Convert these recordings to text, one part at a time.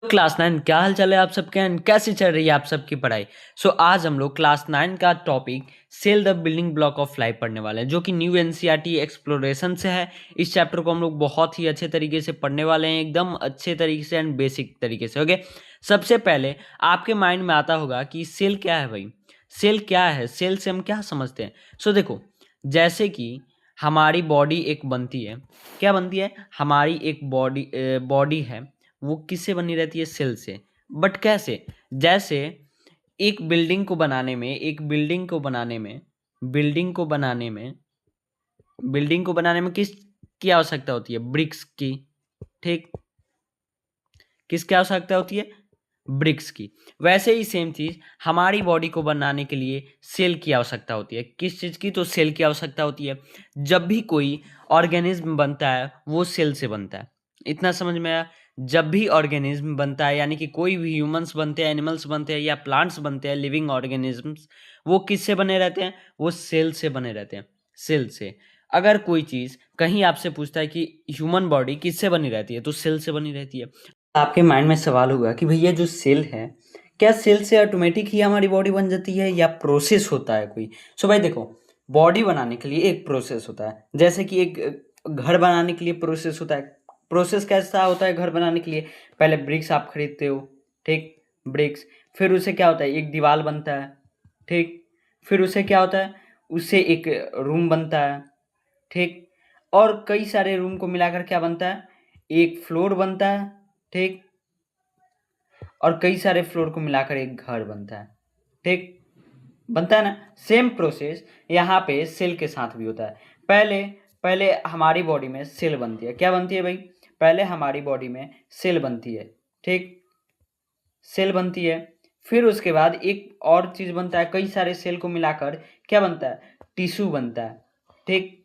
Class 9 क्या हाल चाल है आप सबके एंड कैसे चल रही है आप सबकी पढ़ाई। आज हम लोग क्लास 9 का topic cell the building block of life पढ़ने वाले हैं, जो कि न्यू एनसीईआरटी एक्सप्लोरेशन से है। इस चैप्टर को हम लोग बहुत ही अच्छे तरीके से पढ़ने वाले हैं, एकदम अच्छे तरीके से एंड बेसिक तरीके से। ओके, सबसे पहले आपके माइंड में आता होगा कि सेल क्या है भाई। सेल क्या है, सेल से हम क्या समझते हैं। देखो, जैसे कि हमारी बॉडी एक बनती है, क्या बनती है, हमारी एक बॉडी है, वो किससे बनी रहती है, सेल से। बट कैसे, जैसे एक बिल्डिंग को बनाने में किस की आवश्यकता होती है, ब्रिक्स की। ठीक, किसकी आवश्यकता होती है, ब्रिक्स की। वैसे ही सेम चीज हमारी बॉडी को बनाने के लिए सेल की आवश्यकता होती है। किस चीज की, तो सेल की आवश्यकता होती है। जब भी कोई ऑर्गेनिज्म बनता है वो सेल से बनता है। इतना समझ में आया। जब भी ऑर्गेनिज्म बनता है, यानी कि कोई भी ह्यूमंस बनते हैं, एनिमल्स बनते हैं या प्लांट्स बनते हैं, लिविंग ऑर्गेनिजम्स, वो किससे बने रहते हैं, वो सेल से बने रहते हैं, सेल से। अगर कोई चीज कहीं आपसे पूछता है कि ह्यूमन बॉडी किससे बनी रहती है, तो सेल से बनी रहती है। आपके माइंड में सवाल होगा कि भैया जो सेल है, क्या सेल से ऑटोमेटिक ही हमारी बॉडी बन जाती है या प्रोसेस होता है कोई। भाई देखो, बॉडी बनाने के लिए एक प्रोसेस होता है। जैसे कि एक घर बनाने के लिए प्रोसेस होता है। प्रोसेस कैसा होता है घर बनाने के लिए, पहले ब्रिक्स आप खरीदते हो, ठीक, ब्रिक्स, फिर उसे क्या होता है, एक दीवार बनता है, ठीक, फिर उसे क्या होता है, उससे एक रूम बनता है, ठीक, और कई सारे रूम को मिलाकर क्या बनता है, एक फ्लोर बनता है, ठीक, और कई सारे फ्लोर को मिलाकर एक घर बनता है, ठीक, बनता है ना। सेम प्रोसेस यहाँ पे सेल के साथ भी होता है। पहले पहले हमारी बॉडी में सेल बनती है, क्या बनती है भाई, पहले हमारी बॉडी में सेल बनती है, ठीक, सेल बनती है। फिर उसके बाद एक और चीज बनता है, कई सारे सेल को मिलाकर क्या बनता है, टिश्यू बनता है, ठीक,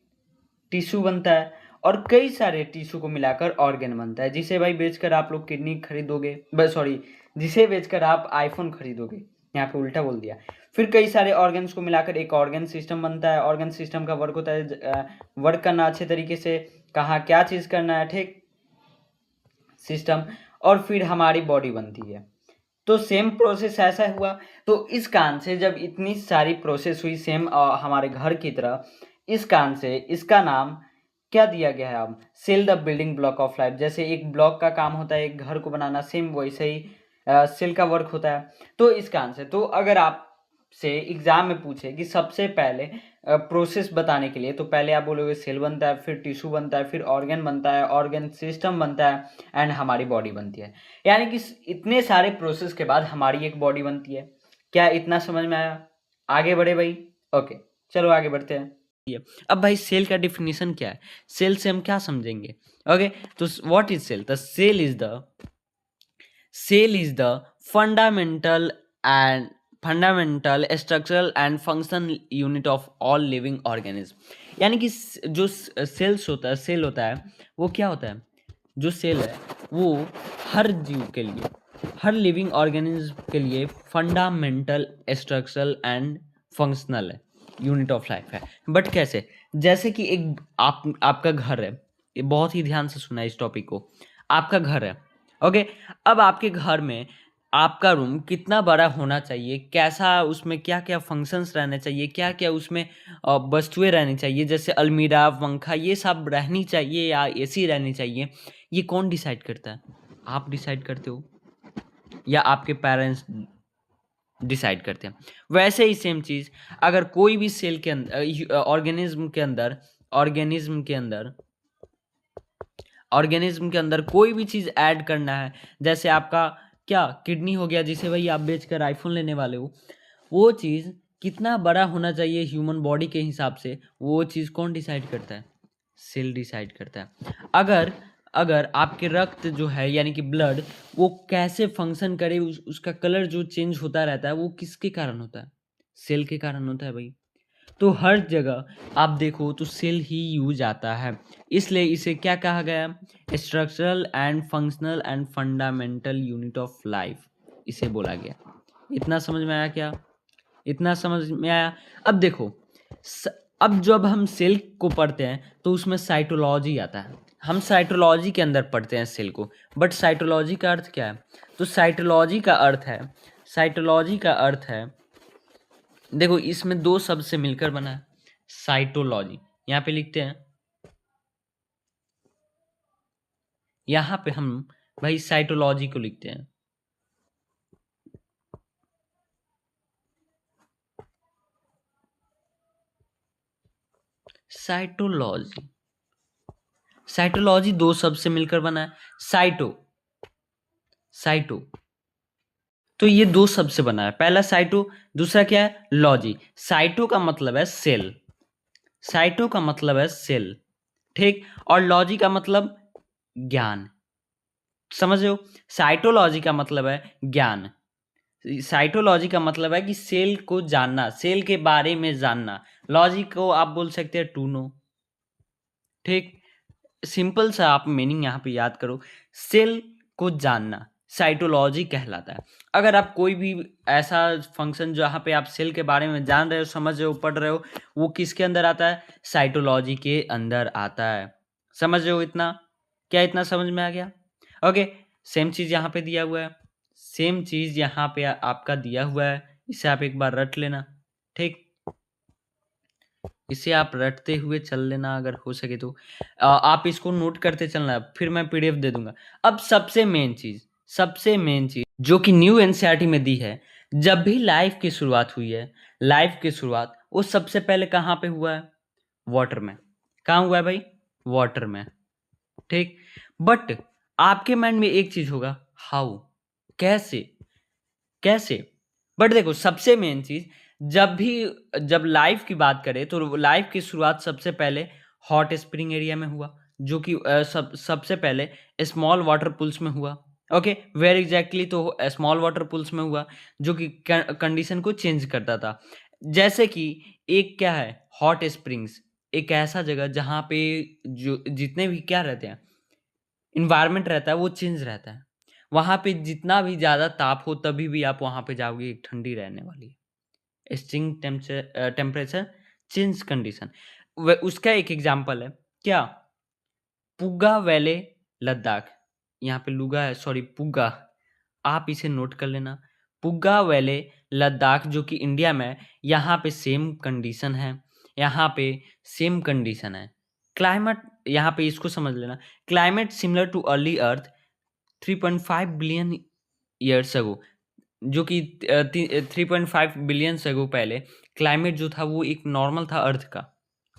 टिश्यू बनता है, और कई सारे टिश्यू को मिलाकर ऑर्गन बनता है, जिसे भाई बेचकर आप लोग किडनी खरीदोगे, सॉरी, जिसे बेचकर आप आईफोन खरीदोगे, यहाँ पे उल्टा बोल दिया। फिर कई सारे ऑर्गन्स को मिलाकर एक ऑर्गन सिस्टम बनता है। ऑर्गन सिस्टम का वर्क होता है वर्क करना अच्छे तरीके से, कहाँ क्या चीज़ करना है, ठीक, सिस्टम, और फिर हमारी बॉडी बनती है। तो सेम प्रोसेस ऐसा हुआ। तो इस कान से जब इतनी सारी प्रोसेस हुई सेम हमारे घर की तरह, इस कान से इसका नाम क्या दिया गया है, अब cell the building block of life. जैसे एक ब्लॉक का काम होता है एक घर को बनाना, सेम वैसे ही सेल का वर्क होता है। तो इस कान से, तो अगर आप से एग्जाम में पूछे कि सबसे पहले प्रोसेस बताने के लिए, तो पहले आप बोलोगे सेल बनता है, फिर टिश्यू बनता है, फिर ऑर्गन बनता है, ऑर्गन सिस्टम बनता है, एंड हमारी बॉडी बनती है। यानी कि इतने सारे प्रोसेस के बाद हमारी एक बॉडी बनती है। क्या इतना समझ में आया? आगे बढ़े भाई। ओके, चलो आगे बढ़ते हैं। अब भाई सेल का डिफिनीशन क्या है, सेल से हम क्या समझेंगे। ओके, तो what is cell? The cell is the fundamental and fundamental structural and function unit of all living organism. यानी कि जो सेल होता है वो क्या होता है, जो सेल है वो हर जीव के लिए, हर लिविंग ऑर्गेनिज्म के लिए फंडामेंटल स्ट्रक्चरल एंड फंक्शनल है, यूनिट ऑफ लाइफ है। बट कैसे, जैसे कि एक आपका घर है, ये बहुत ही ध्यान से सुना इस टॉपिक को। आपका घर है, ओके, अब आपके घर में आपका रूम कितना बड़ा होना चाहिए, कैसा, उसमें क्या क्या फंक्शंस रहने चाहिए, क्या क्या उसमें वस्तुएं रहनी चाहिए, जैसे अलमीरा, पंखा, ये सब रहनी चाहिए या एसी रहनी चाहिए, ये कौन डिसाइड करता है? आप डिसाइड करते हो या आपके पेरेंट्स डिसाइड करते हैं? वैसे ही सेम चीज़, अगर कोई भी सेल के अंदर, ऑर्गेनिज्म के अंदर कोई भी चीज़ ऐड करना है, जैसे आपका क्या किडनी हो गया, जिसे भाई आप बेचकर आईफोन लेने वाले हो, वो चीज़ कितना बड़ा होना चाहिए ह्यूमन बॉडी के हिसाब से, वो चीज़ कौन डिसाइड करता है? सेल डिसाइड करता है। अगर अगर आपके रक्त जो है, यानी कि ब्लड, वो कैसे फंक्शन करे, उसका कलर जो चेंज होता रहता है, वो किसके कारण होता है? सेल के कारण होता है भाई। तो हर जगह आप देखो तो सेल ही यूज आता है, इसलिए इसे क्या कहा गया, structural and functional and fundamental unit of life, इसे बोला गया। इतना समझ में आया क्या? इतना समझ में आया? अब देखो, अब जब हम सेल को पढ़ते हैं तो उसमें साइटोलॉजी आता है। हम साइटोलॉजी के अंदर पढ़ते हैं सेल को, बट साइटोलॉजी का अर्थ क्या है? तो साइटोलॉजी का अर्थ है, देखो इसमें दो शब्द से मिलकर बना है साइटोलॉजी। यहाँ पे लिखते हैं, यहाँ पे हम भाई साइटोलॉजी को लिखते हैं। साइटोलॉजी दो शब्द से मिलकर बना है। साइटो तो ये दो शब्द से बना है, पहला साइटो, दूसरा क्या है? लॉजी। साइटो का मतलब है सेल, ठीक, और लॉजी का मतलब ज्ञान। समझ रहे हो? साइटोलॉजी का मतलब है ज्ञान, साइटोलॉजी का मतलब है कि सेल को जानना, सेल के बारे में जानना। लॉजी को आप बोल सकते हैं टू नो, ठीक। सिंपल सा आप मीनिंग यहाँ पे याद करो, सेल को जानना साइटोलॉजी कहलाता है। अगर आप कोई भी ऐसा फंक्शन जहाँ पे आप सेल के बारे में जान रहे हो, समझ रहे हो, पढ़ रहे हो, वो किसके अंदर आता है? साइटोलॉजी के अंदर आता है। समझ रहे हो? इतना क्या इतना समझ में आ गया? ओके, सेम चीज़ यहाँ पे दिया हुआ है, सेम चीज़ यहाँ पे आपका दिया हुआ है, इसे आप एक बार रट लेना, ठीक। इसे आप रटते हुए चल लेना अगर हो सके तो। आप इसको नोट करते चलना, फिर मैं पीडीएफ दे दूंगा। अब सबसे मेन चीज जो कि न्यू एनसीईआरटी में दी है, जब भी लाइफ की शुरुआत हुई है, लाइफ की शुरुआत वो सबसे पहले कहाँ पे हुआ है? वाटर में। कहाँ हुआ है भाई? वाटर में, ठीक। बट आपके माइंड में एक चीज होगा, हाउ, कैसे कैसे? बट देखो सबसे मेन चीज, जब लाइफ की बात करें तो लाइफ की शुरुआत सबसे पहले हॉट स्प्रिंग एरिया में हुआ, जो कि सबसे पहले स्मॉल वाटर पुल्स में हुआ। ओके, वेर एग्जैक्टली, तो स्मॉल वाटर पुल्स में हुआ, जो कि कंडीशन को चेंज करता था। जैसे कि एक क्या है, हॉट स्प्रिंग्स, एक ऐसा जगह जहाँ पे जो जितने भी क्या रहते हैं, इन्वायरमेंट रहता है, वो चेंज रहता है। वहाँ पे जितना भी ज़्यादा ताप हो तभी भी आप वहाँ पे जाओगे, एक ठंडी रहने वाली है। स्ट्रिंग टेम्परेचर चेंज कंडीशन, उसका एक एग्जांपल है क्या? पुग्गा वैले, लद्दाख। यहाँ पे लुगा है, सॉरी पुग्गा, आप इसे नोट कर लेना। पुग्गा वैले लद्दाख, जो कि इंडिया में है, यहाँ पे सेम कंडीशन है, यहाँ पे सेम कंडीशन है। क्लाइमेट, यहाँ पे इसको समझ लेना, क्लाइमेट सिमिलर टू अर्ली अर्थ 3.5 बिलियन ईयर्स अगो, जो कि 3.5 बिलियन से अगो पहले क्लाइमेट जो था वो एक नॉर्मल था अर्थ का,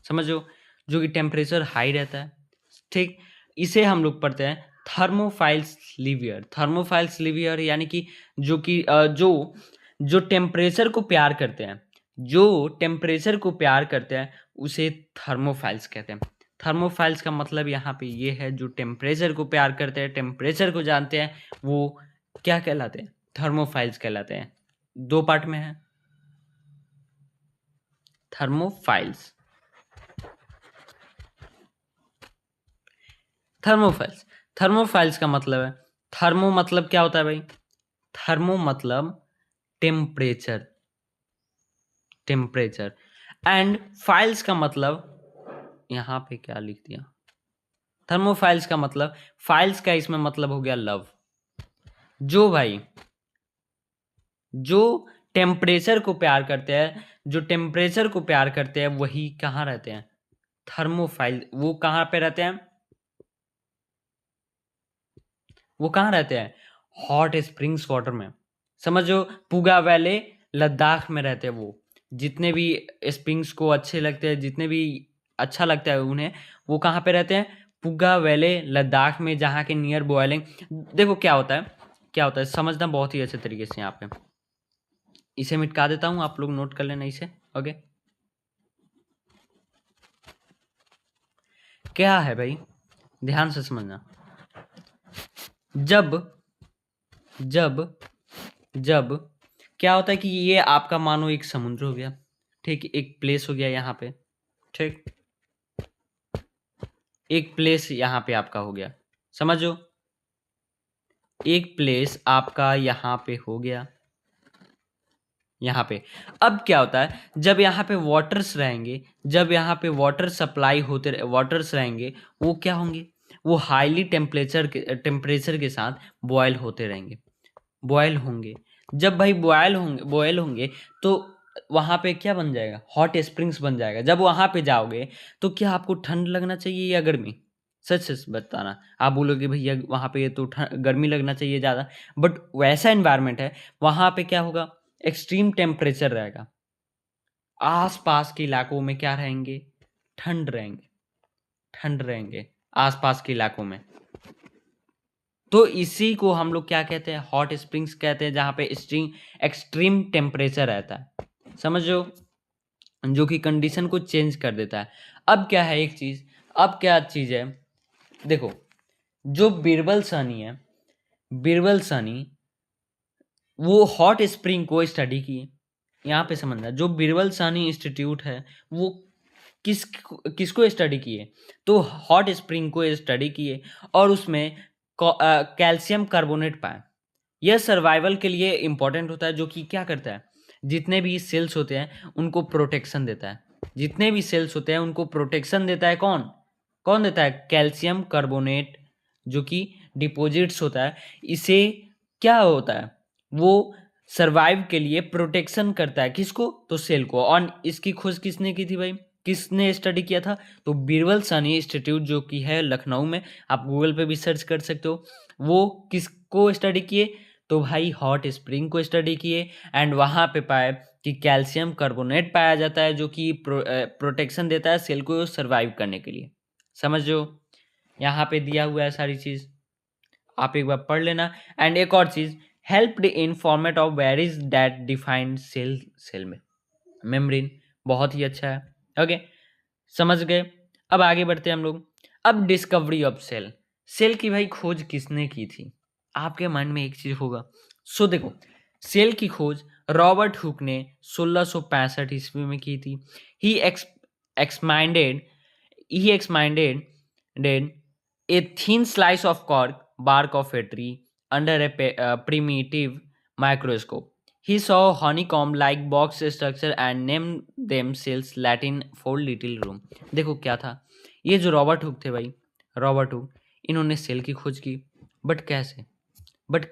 समझो, जो कि टेम्परेचर हाई रहता है, ठीक। इसे हम लोग पढ़ते हैं थर्मोफाइल्स लिवियर। थर्मोफाइल्स लिवियर यानी कि जो टेम्परेचर को प्यार करते हैं, उसे थर्मोफाइल्स कहते हैं। थर्मोफाइल्स का मतलब यहाँ पे ये है, जो टेम्परेचर को प्यार करते हैं, टेम्परेचर को जानते हैं, वो क्या कहलाते हैं? थर्मोफाइल्स कहलाते हैं। दो पार्ट में है थर्मोफाइल्स। थर्मोफाइल्स का मतलब है, थर्मो मतलब क्या होता है भाई? थर्मो मतलब टेम्परेचर, एंड फाइल्स का मतलब, यहाँ पे क्या लिख दिया? थर्मोफाइल्स का मतलब, फाइल्स का इसमें मतलब हो गया लव। जो भाई, जो टेम्परेचर को प्यार करते हैं, वही कहाँ रहते हैं? थर्मोफाइल। वो कहाँ पे रहते हैं? हॉट स्प्रिंग्स वाटर में। समझो, पुगा वैले लद्दाख में रहते हैं वो, जितने भी स्प्रिंग्स को अच्छे लगते हैं, जितने भी अच्छा लगता है उन्हें, वो कहाँ पे रहते हैं? पुगा वैले लद्दाख में, जहाँ के नियर बॉयलिंग। देखो क्या होता है समझना बहुत ही अच्छे तरीके से। यहाँ पे इसे मिटा देता हूँ, आप लोग नोट कर लेना इसे। ओके, क्या है भाई, ध्यान से समझना। जब क्या होता है कि ये आपका मानो एक समुद्र हो गया, ठीक, एक प्लेस हो गया यहाँ पे, ठीक, एक प्लेस यहाँ पे आपका हो गया, समझो, एक प्लेस आपका यहाँ पे हो गया, यहाँ पे। अब क्या होता है, जब यहाँ पे वाटर्स रहेंगे, जब यहाँ पे वाटर सप्लाई होते वाटर्स रहेंगे, वो क्या होंगे? वो हाईली टेम्परेचर के साथ बॉयल होते रहेंगे, बॉयल होंगे। जब भाई बॉयल होंगे तो वहाँ पे क्या बन जाएगा, हॉट स्प्रिंग्स बन जाएगा। जब वहाँ पे जाओगे तो क्या आपको ठंड लगना चाहिए या गर्मी? सच सच बताना। आप बोलोगे भैया वहाँ पे तो गर्मी लगना चाहिए ज़्यादा, बट वैसा इन्वायरमेंट है, वहाँ पे क्या होगा, एक्सट्रीम टेम्परेचर रहेगा। आस पास के इलाकों में क्या रहेंगे, ठंड रहेंगे, ठंड रहेंगे आस पास के इलाकों में। तो इसी को हम लोग क्या कहते हैं, हॉट स्प्रिंग्स कहते हैं, जहाँ पे एक्सट्रीम टेम्परेचर रहता है, समझो, जो कि कंडीशन को चेंज कर देता है। अब क्या है एक चीज़, अब क्या चीज़ है, देखो, जो बीरबल साहनी है, बीरबल साहनी वो हॉट स्प्रिंग को स्टडी किए। यहाँ पे समझना, जो बीरबल साहनी इंस्टीट्यूट है वो किसको स्टडी किए, तो हॉट स्प्रिंग को स्टडी किए और उसमें कैल्शियम कार्बोनेट पाए। यह सर्वाइवल के लिए इंपॉर्टेंट होता है, जो कि क्या करता है, जितने भी सेल्स होते हैं उनको प्रोटेक्शन देता है, जितने भी सेल्स होते हैं उनको प्रोटेक्शन देता है। कौन कौन देता है, कैल्शियम कार्बोनेट, जो कि डिपॉजिट्स होता है। इसे क्या होता है, वो सर्वाइव के लिए प्रोटेक्शन करता है, किसको, तो सेल को। और इसकी खोज किसने की थी भाई, किसने स्टडी किया था, तो बीरबल साहनी इंस्टीट्यूट, जो कि है लखनऊ में, आप गूगल पे भी सर्च कर सकते हो। वो किसको स्टडी किए, तो भाई हॉट स्प्रिंग को स्टडी किए, एंड वहाँ पे पाए कि कैल्शियम कार्बोनेट पाया जाता है, जो कि प्रोटेक्शन देता है सेल को सर्वाइव करने के लिए। समझो, यहाँ पे दिया हुआ है सारी चीज़, आप एक बार पढ़ लेना। एंड एक और चीज़, helped in format of varies that defined cell में मेम्ब्रेन, बहुत ही अच्छा है। ओके, समझ गए। अब आगे बढ़ते हैं हम लोग। अब डिस्कवरी ऑफ सेल की भाई खोज किसने की थी, आपके माइंड में एक चीज होगा। सो देखो, सेल की खोज रॉबर्ट हुक ने 1665 ईस्वी में की थी। ही एक्समाइंडेड he expanded a thin slice of bark of a tree under a primitive microscope. He saw honeycomb-like box structure and named them cells Latin for little room. देखो क्या था, ये जो रॉबर्ट हुक थे भाई, रॉबर्ट हुक, इन्होंने cell की खोज की। बट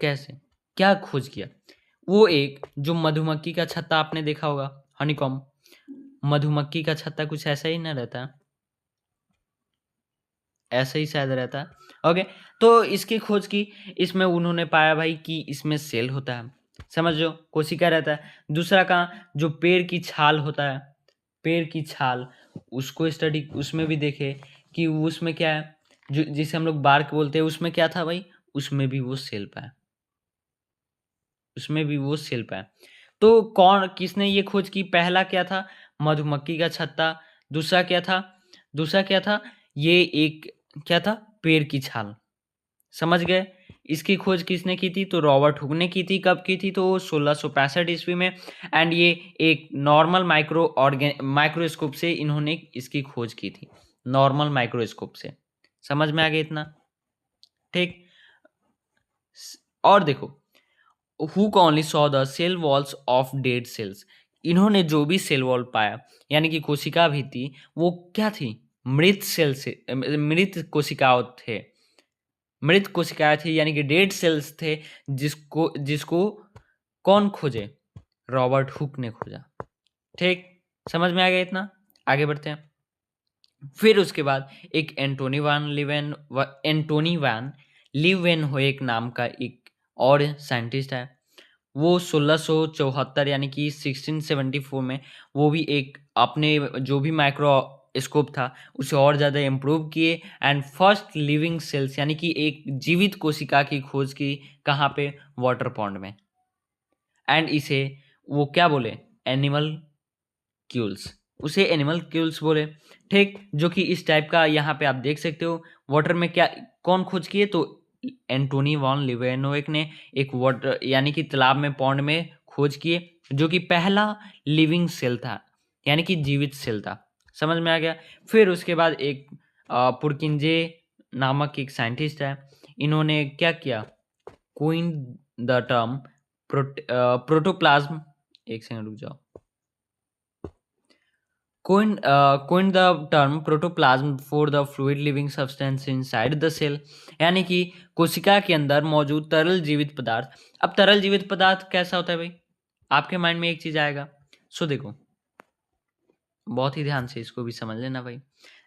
कैसे क्या खोज किया, वो एक जो मधुमक्खी का छत्ता आपने देखा होगा, हनीकॉम्ब, मधुमक्खी का छत्ता कुछ ऐसा ही ना रहता है, ऐसे ही शायद रहता है। ओके, तो इसकी खोज की, इसमें उन्होंने पाया भाई कि इसमें सेल होता है, समझो, कोशिका रहता है। दूसरा कहाँ, जो पेड़ की छाल होता है, पेड़ की छाल, उसको स्टडी, उसमें भी देखे कि उसमें क्या है, जो जिसे हम लोग बार्क बोलते हैं, उसमें क्या था भाई, उसमें भी वो सेल पाया, उसमें भी वो सेल पाया। तो कौन किसने ये खोज की, पहला क्या था, मधुमक्खी का छत्ता। दूसरा क्या था, ये एक क्या था, पेड़ की छाल। समझ गए, इसकी खोज किसने की थी, तो रॉबर्ट हुक ने की थी। कब की थी, तो 1665 ईस्वी में। एंड ये एक नॉर्मल माइक्रोस्कोप से इन्होंने इसकी खोज की थी, नॉर्मल माइक्रोस्कोप से। समझ में आ गया इतना, ठीक। और देखो, Hooke only saw the cell walls of dead cells, इन्होंने जो भी सेल वॉल पाया, यानी कि कोशिका भी थी, वो क्या थी, मृत सेल से, मृत कोशिकाओं थे, मृत कोशिकाएं थी, यानी कि डेड सेल्स थे, जिसको जिसको कौन खोजे, रॉबर्ट हुक ने खोजा, ठीक। समझ में आ गया इतना, आगे बढ़ते हैं। फिर उसके बाद एक एंटोनी वैन लीवेनहोएक नाम का एक और साइंटिस्ट है। वो 1674 यानी कि 1674 में, वो भी एक अपने जो भी माइक्रोस्कोप था उसे और ज़्यादा इम्प्रूव किए, एंड फर्स्ट लिविंग सेल्स यानी कि एक जीवित कोशिका की खोज की, कहाँ पे, वाटर पॉन्ड में। एंड इसे वो क्या बोले, एनिमल क्यूल्स, उसे एनिमल क्यूल्स बोले, ठीक। जो कि इस टाइप का, यहाँ पे आप देख सकते हो, वाटर में क्या कौन खोज किए, तो एंटोनी वॉन लिवेनोइक ने एक वाटर यानी कि तालाब में, पॉन्ड में खोज किए, जो कि पहला लिविंग सेल था, यानी कि जीवित सेल था। समझ में आ गया। फिर उसके बाद एक पुरकिंजे नामक एक साइंटिस्ट है, इन्होंने क्या किया, कोइन द टर्म प्रोटोप्लाज्म, एक सेकंड रुक जाओ, coined the term protoplasm for the fluid living substance inside the cell, यानी कि कोशिका के अंदर मौजूद तरल जीवित पदार्थ। अब तरल जीवित पदार्थ कैसा होता है भाई, आपके माइंड में एक चीज आएगा। सो देखो, बहुत ही ध्यान से इसको भी समझ लेना भाई।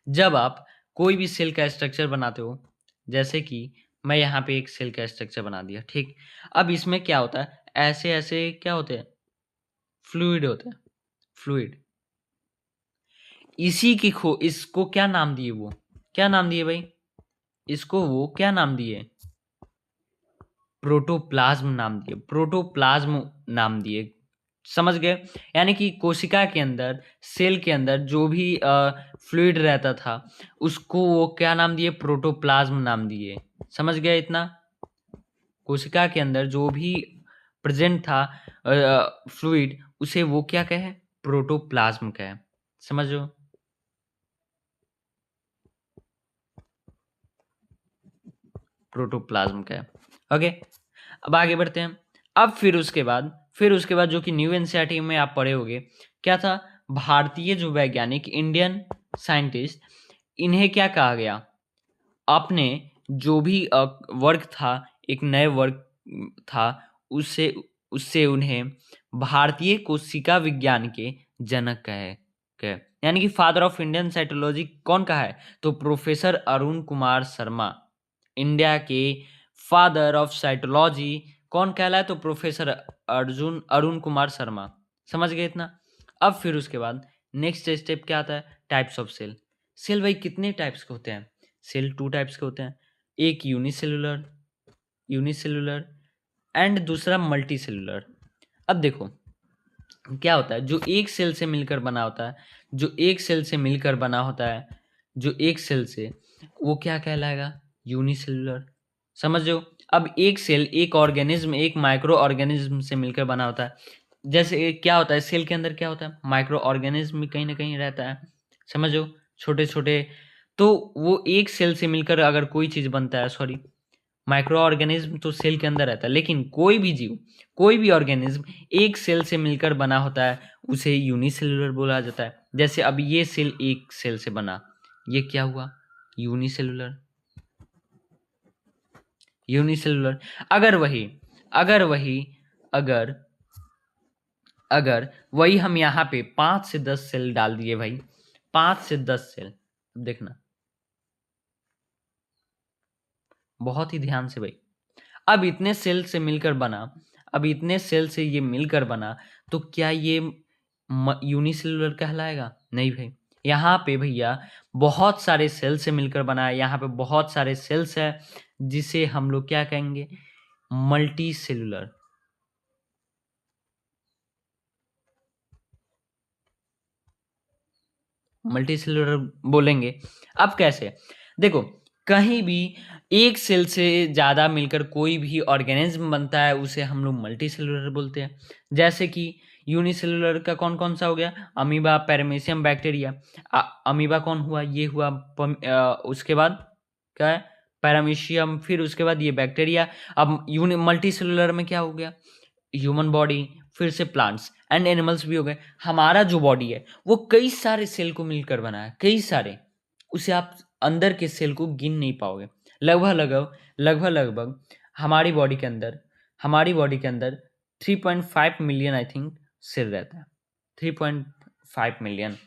जब आप कोई भी सेल का स्ट्रक्चर बनाते हो, जैसे कि मैं यहाँ पे एक सेल का स्ट्रक्चर बना दिया, ठीक। अब इसमें क्या होता है, ऐसे ऐसे क्या होते हैं, फ्लूइड होते हैं, फ्लूइड। इसी की इसको क्या नाम दिए, वो क्या नाम दिए भाई, इसको वो क्या नाम दिए, प्रोटोप्लाज्म नाम दिए, प्रोटोप्लाज्म नाम दिए। समझ गए, यानी कि कोशिका के अंदर, सेल के अंदर जो भी फ्लूइड रहता था उसको वो क्या नाम दिए, प्रोटोप्लाज्म नाम दिए। समझ गए इतना, कोशिका के अंदर जो भी प्रेजेंट था फ्लूइड, उसे वो क्या कहे, प्रोटोप्लाज्म कहे। समझो, प्रोटोप्लाज्म कहे। ओके, अब आगे बढ़ते हैं। अब फिर उसके बाद जो कि न्यू एनसीईआरटी में आप पढ़े होगे, क्या था, भारतीय जो वैज्ञानिक, इंडियन साइंटिस्ट, इन्हें क्या कहा गया, आपने जो भी वर्क था, एक नए वर्क था, उससे उससे उन्हें भारतीय कोशिका विज्ञान के जनक कहे, यानी कि फादर ऑफ इंडियन साइटोलॉजी कौन कहा है, तो प्रोफेसर अरुण कुमार शर्मा। इंडिया के फादर ऑफ साइटोलॉजी कौन कहलाए, तो प्रोफेसर अरुण कुमार शर्मा। समझ गए इतना। अब फिर उसके बाद नेक्स्ट स्टेप क्या आता है, टाइप्स ऑफ सेल। सेल भाई कितने टाइप्स के होते हैं, सेल 2 टाइप्स के होते हैं, एक यूनिसेलुलर एंड दूसरा मल्टी सेलुलर। अब देखो क्या होता है, जो एक सेल से मिलकर बना होता है, जो एक सेल से, वो क्या कहलाएगा, यूनिसेलुलर। समझो, अब एक सेल, एक ऑर्गेनिज्म, एक माइक्रो ऑर्गेनिज्म से मिलकर बना होता है। जैसे क्या होता है, सेल के अंदर क्या होता है, माइक्रो ऑर्गेनिज्म भी कहीं ना कहीं रहता है। समझो, छोटे छोटे, तो वो एक सेल से मिलकर अगर कोई चीज बनता है, सॉरी, माइक्रो ऑर्गेनिज्म तो सेल के अंदर रहता है, लेकिन कोई भी जीव, कोई भी ऑर्गेनिज्म एक सेल से मिलकर बना होता है, उसे यूनिसेलुलर बोला जाता है। जैसे अब ये सेल एक सेल से बना, ये क्या हुआ, यूनिसेलुलर। अगर वही अगर वही अगर अगर वही हम यहाँ पे 5 से 10 सेल डाल दिए भाई, 5 से 10 सेल, देखना बहुत ही ध्यान से भाई। अब इतने सेल से मिलकर बना, ये मिलकर बना, तो क्या ये यूनिसेलुलर कहलाएगा, नहीं भाई। यहाँ पे भैया बहुत सारे सेल से मिलकर बना है, यहाँ पे बहुत सारे सेल्स है, जिसे हम लोग क्या कहेंगे, मल्टी सेलुलर। मल्टी सेलुलर बोलेंगे। अब कैसे, देखो, कहीं भी एक सेल से ज़्यादा मिलकर कोई भी ऑर्गेनिज्म बनता है, उसे हम लोग मल्टी सेलुलर बोलते हैं। जैसे कि यूनिसेलुलर का कौन कौन सा हो गया, अमीबा, पैरामीशियम, बैक्टीरिया। अमीबा कौन हुआ, ये हुआ, उसके बाद क्या है, पैरामीशियम, फिर उसके बाद ये बैक्टीरिया। अब मल्टी सेलुलर में क्या हो गया, ह्यूमन बॉडी, फिर से प्लांट्स एंड एनिमल्स भी हो गए। हमारा जो बॉडी है वो कई सारे सेल को मिलकर बना है, कई सारे, उसे आप अंदर के सेल को गिन नहीं पाओगे। लगभग हमारी बॉडी के अंदर 3.5 मिलियन आई थिंक सेल रहता है, 3.5 मिलियन,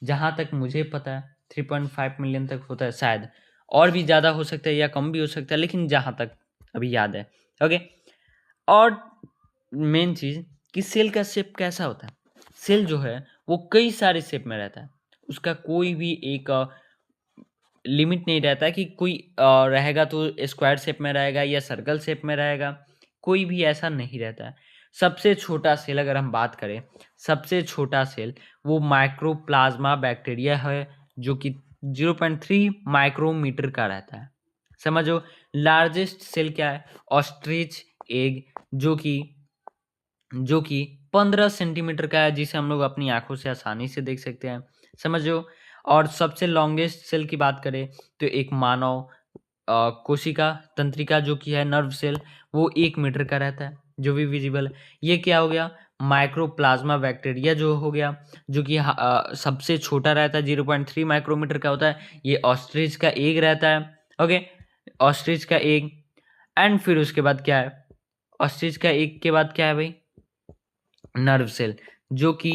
जहाँ तक मुझे पता है 3.5 मिलियन तक होता है शायद, और भी ज़्यादा हो सकता है या कम भी हो सकता है, लेकिन जहाँ तक अभी याद है। ओके, और मेन चीज़ कि सेल का शेप कैसा होता है, सेल जो है वो कई सारे शेप में रहता है, उसका कोई भी एक लिमिट नहीं रहता है कि कोई रहेगा तो स्क्वायर शेप में रहेगा या सर्कल शेप में रहेगा, कोई भी ऐसा नहीं रहता है। सबसे छोटा सेल अगर हम बात करें, सबसे छोटा सेल वो माइक्रोप्लाज्मा बैक्टीरिया है, जो कि 0.3 माइक्रोमीटर का रहता है। समझो, लार्जेस्ट सेल क्या है, ऑस्ट्रिच एग, जो कि 15 सेंटीमीटर का है, जिसे हम लोग अपनी आंखों से आसानी से देख सकते हैं। समझो, और सबसे लॉन्गेस्ट सेल की बात करें तो एक मानव कोशिका तंत्रिका जो कि है नर्व सेल, वो 1 मीटर का रहता है, जो भी विजिबल है। ये क्या हो गया, माइक्रोप्लाज्मा बैक्टीरिया जो हो गया, जो कि सबसे छोटा रहता है, 0.3 माइक्रोमीटर का होता है। ये ऑस्ट्रिच का एग रहता है। ओके, ऑस्ट्रिच का एग। एंड फिर उसके बाद क्या है, ऑस्ट्रिच का एग के बाद क्या है भाई, नर्व सेल, जो कि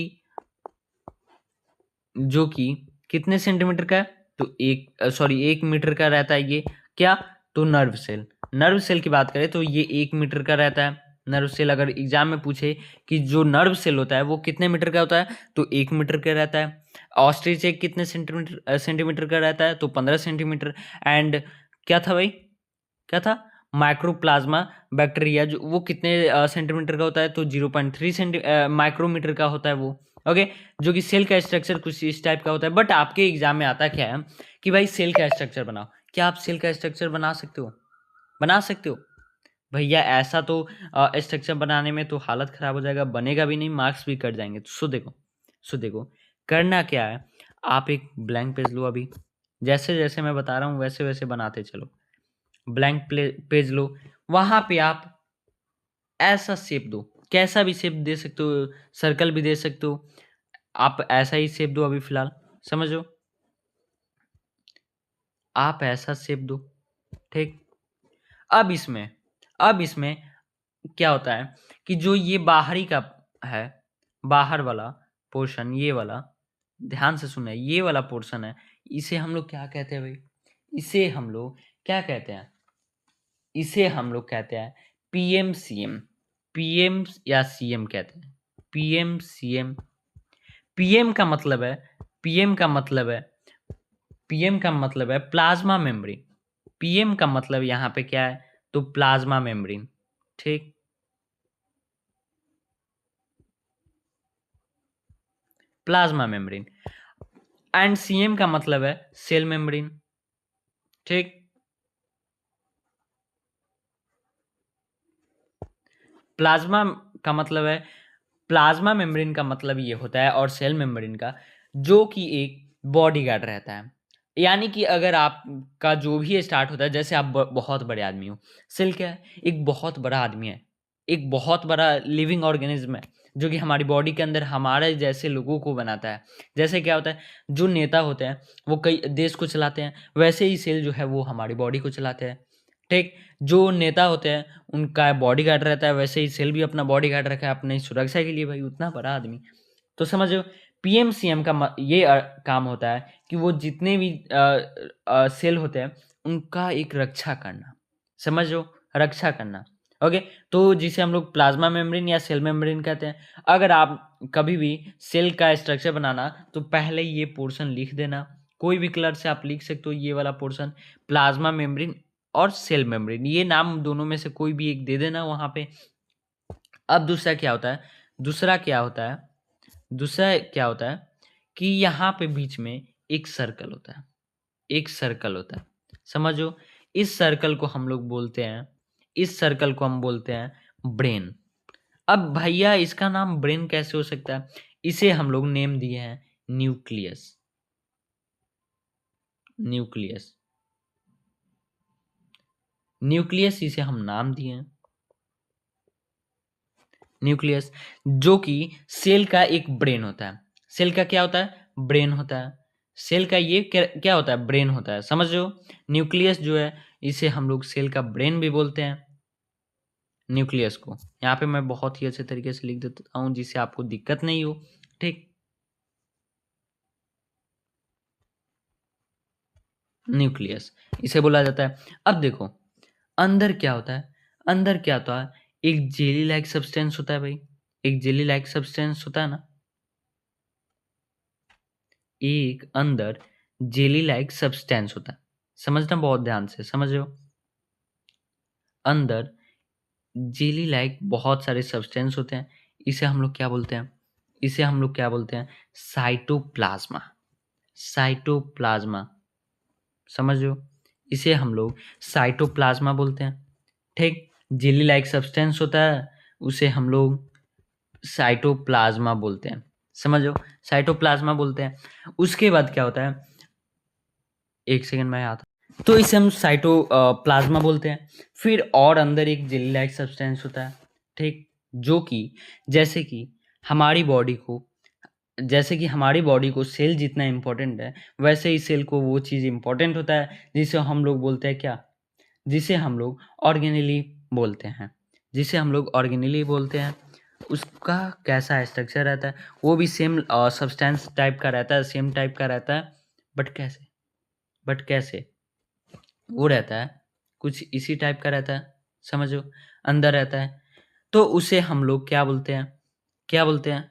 कितने सेंटीमीटर का है, तो 1 मीटर का रहता है ये क्या, तो नर्व सेल। नर्व सेल की बात करें तो ये 1 मीटर का रहता है नर्व सेल। अगर एग्जाम में पूछे कि जो नर्व सेल होता है वो कितने मीटर का होता है, तो 1 मीटर का रहता है। ऑस्ट्रिच एग कितने सेंटीमीटर का रहता है, तो 15 सेंटीमीटर। एंड क्या था भाई, क्या था, माइक्रोप्लाज्मा बैक्टीरिया जो वो कितने सेंटीमीटर का होता है, तो 0.3 माइक्रोमीटर का होता है वो। ओके, जो कि सेल का स्ट्रक्चर कुछ इस टाइप का होता है। बट आपके एग्जाम में आता क्या है कि भाई सेल का स्ट्रक्चर बनाओ। क्या आप सेल का स्ट्रक्चर बना सकते हो, बना सकते हो भैया? ऐसा तो स्ट्रक्चर बनाने में तो हालत खराब हो जाएगा, बनेगा भी नहीं, मार्क्स भी कट जाएंगे। तो सो देखो करना क्या है, आप एक ब्लैंक पेज लो। अभी जैसे जैसे मैं बता रहा हूँ वैसे वैसे बनाते चलो। ब्लैंक पेज लो, वहां पे आप ऐसा शेप दो, कैसा भी शेप दे सकते हो, सर्कल भी दे सकते हो, आप ऐसा ही शेप दो अभी फिलहाल, समझो, आप ऐसा शेप दो। ठीक, अब इसमें अब इसमें क्या होता है कि जो ये बाहरी का है, बाहर वाला पोर्शन, ये वाला, ध्यान से सुनना, ये वाला पोर्शन है, इसे हम लोग क्या कहते हैं भाई, इसे हम लोग क्या कहते हैं, इसे हम लोग कहते हैं पीएमसीएम। पीएम या सीएम कहते हैं, पीएमसीएम। पीएम का मतलब है, पीएम का मतलब है, पीएम का मतलब है प्लाज्मा मेम्ब्रेन। पीएम का मतलब यहाँ पे क्या है, तो प्लाज्मा मेम्ब्रेन। ठीक, प्लाज्मा मेम्ब्रेन। एंड सीएम का मतलब है सेल मेम्ब्रेन। ठीक, प्लाज्मा का मतलब है, प्लाज्मा मेम्ब्रेन का मतलब ये होता है, और सेल मेम्ब्रेन का, जो कि एक बॉडी गार्ड रहता है। यानी कि अगर आपका जो भी स्टार्ट होता है, जैसे आप बहुत बड़े आदमी हो, सेल क्या है, एक बहुत बड़ा आदमी है, एक बहुत बड़ा लिविंग ऑर्गेनिज्म है, जो कि हमारी बॉडी के अंदर हमारे जैसे लोगों को बनाता है। जैसे क्या होता है, जो नेता होते हैं वो कई देश को चलाते हैं, वैसे ही सेल जो है वो हमारी बॉडी को चलाते हैं। ठीक, जो नेता होते हैं उनका बॉडी गार्ड रहता है, वैसे ही सेल भी अपना बॉडी गार्ड रखा है अपनी सुरक्षा के लिए, भाई उतना बड़ा आदमी। तो समझो पीएमसीएम का ये काम होता है कि वो जितने भी सेल होते हैं उनका एक रक्षा करना, समझो, रक्षा करना। ओके, तो जिसे हम लोग प्लाज्मा मेम्ब्रेन या सेल मेम्ब्रेन कहते हैं। अगर आप कभी भी सेल का स्ट्रक्चर बनाना तो पहले ये पोर्शन लिख देना, कोई भी कलर से आप लिख सकते हो ये वाला पोर्शन, प्लाज्मा मेम्ब्रेन और सेल मेम्ब्रेन, ये नाम दोनों में से कोई भी एक दे देना वहां पे। अब दूसरा क्या होता है, दूसरा क्या होता है कि यहाँ पे बीच में एक सर्कल होता है, एक सर्कल होता है, समझो। इस सर्कल को हम लोग बोलते हैं, इस सर्कल को हम बोलते हैं ब्रेन। अब भैया इसका नाम ब्रेन कैसे हो सकता है, इसे हम लोग नेम दिए हैं न्यूक्लियस। न्यूक्लियस, न्यूक्लियस इसे हम नाम दिए हैं न्यूक्लियस, जो कि सेल का एक ब्रेन होता है। सेल का क्या होता है, ब्रेन होता है। सेल का ये क्या होता है, ब्रेन होता है, समझो। न्यूक्लियस जो है इसे हम लोग सेल का ब्रेन भी बोलते हैं, न्यूक्लियस को। यहाँ पे मैं बहुत ही अच्छे तरीके से लिख देता हूँ जिससे आपको दिक्कत नहीं हो। ठीक, न्यूक्लियस इसे बोला जाता है। अब देखो अंदर क्या होता है, अंदर क्या होता है, एक जेली लाइक सब्सटेंस होता है भाई, एक जेली लाइक सब्सटेंस होता है ना, एक अंदर जेली लाइक सब्सटेंस होता है, समझना बहुत ध्यान से समझो। अंदर जेली लाइक बहुत सारे सब्सटेंस होते हैं, इसे हम लोग क्या बोलते हैं, इसे हम लोग क्या बोलते हैं, साइटोप्लाज्मा। साइटोप्लाज्मा, समझो, इसे हम लोग साइटोप्लाज्मा बोलते हैं। ठीक, जेली लाइक सब्सटेंस होता है उसे हम लोग साइटोप्लाज्मा बोलते हैं, समझो, साइटोप्लाज्मा बोलते हैं। उसके बाद क्या होता है, एक सेकंड में आता, तो इसे हम साइटोप्लाज्मा बोलते हैं। फिर और अंदर एक जेली लाइक सब्सटेंस होता है, ठीक, जो कि जैसे कि हमारी बॉडी को सेल जितना इम्पोर्टेंट है, वैसे ही सेल को वो चीज़ इम्पोर्टेंट होता है जिसे हम लोग बोलते हैं क्या, जिसे हम लोग ऑर्गेनेली बोलते हैं, उसका कैसा स्ट्रक्चर रहता है, वो भी सेम सब्सटेंस टाइप का रहता है, सेम टाइप का रहता है, बट कैसे वो रहता है, कुछ इसी टाइप का रहता है, समझो, अंदर रहता है। तो उसे हम लोग क्या बोलते हैं,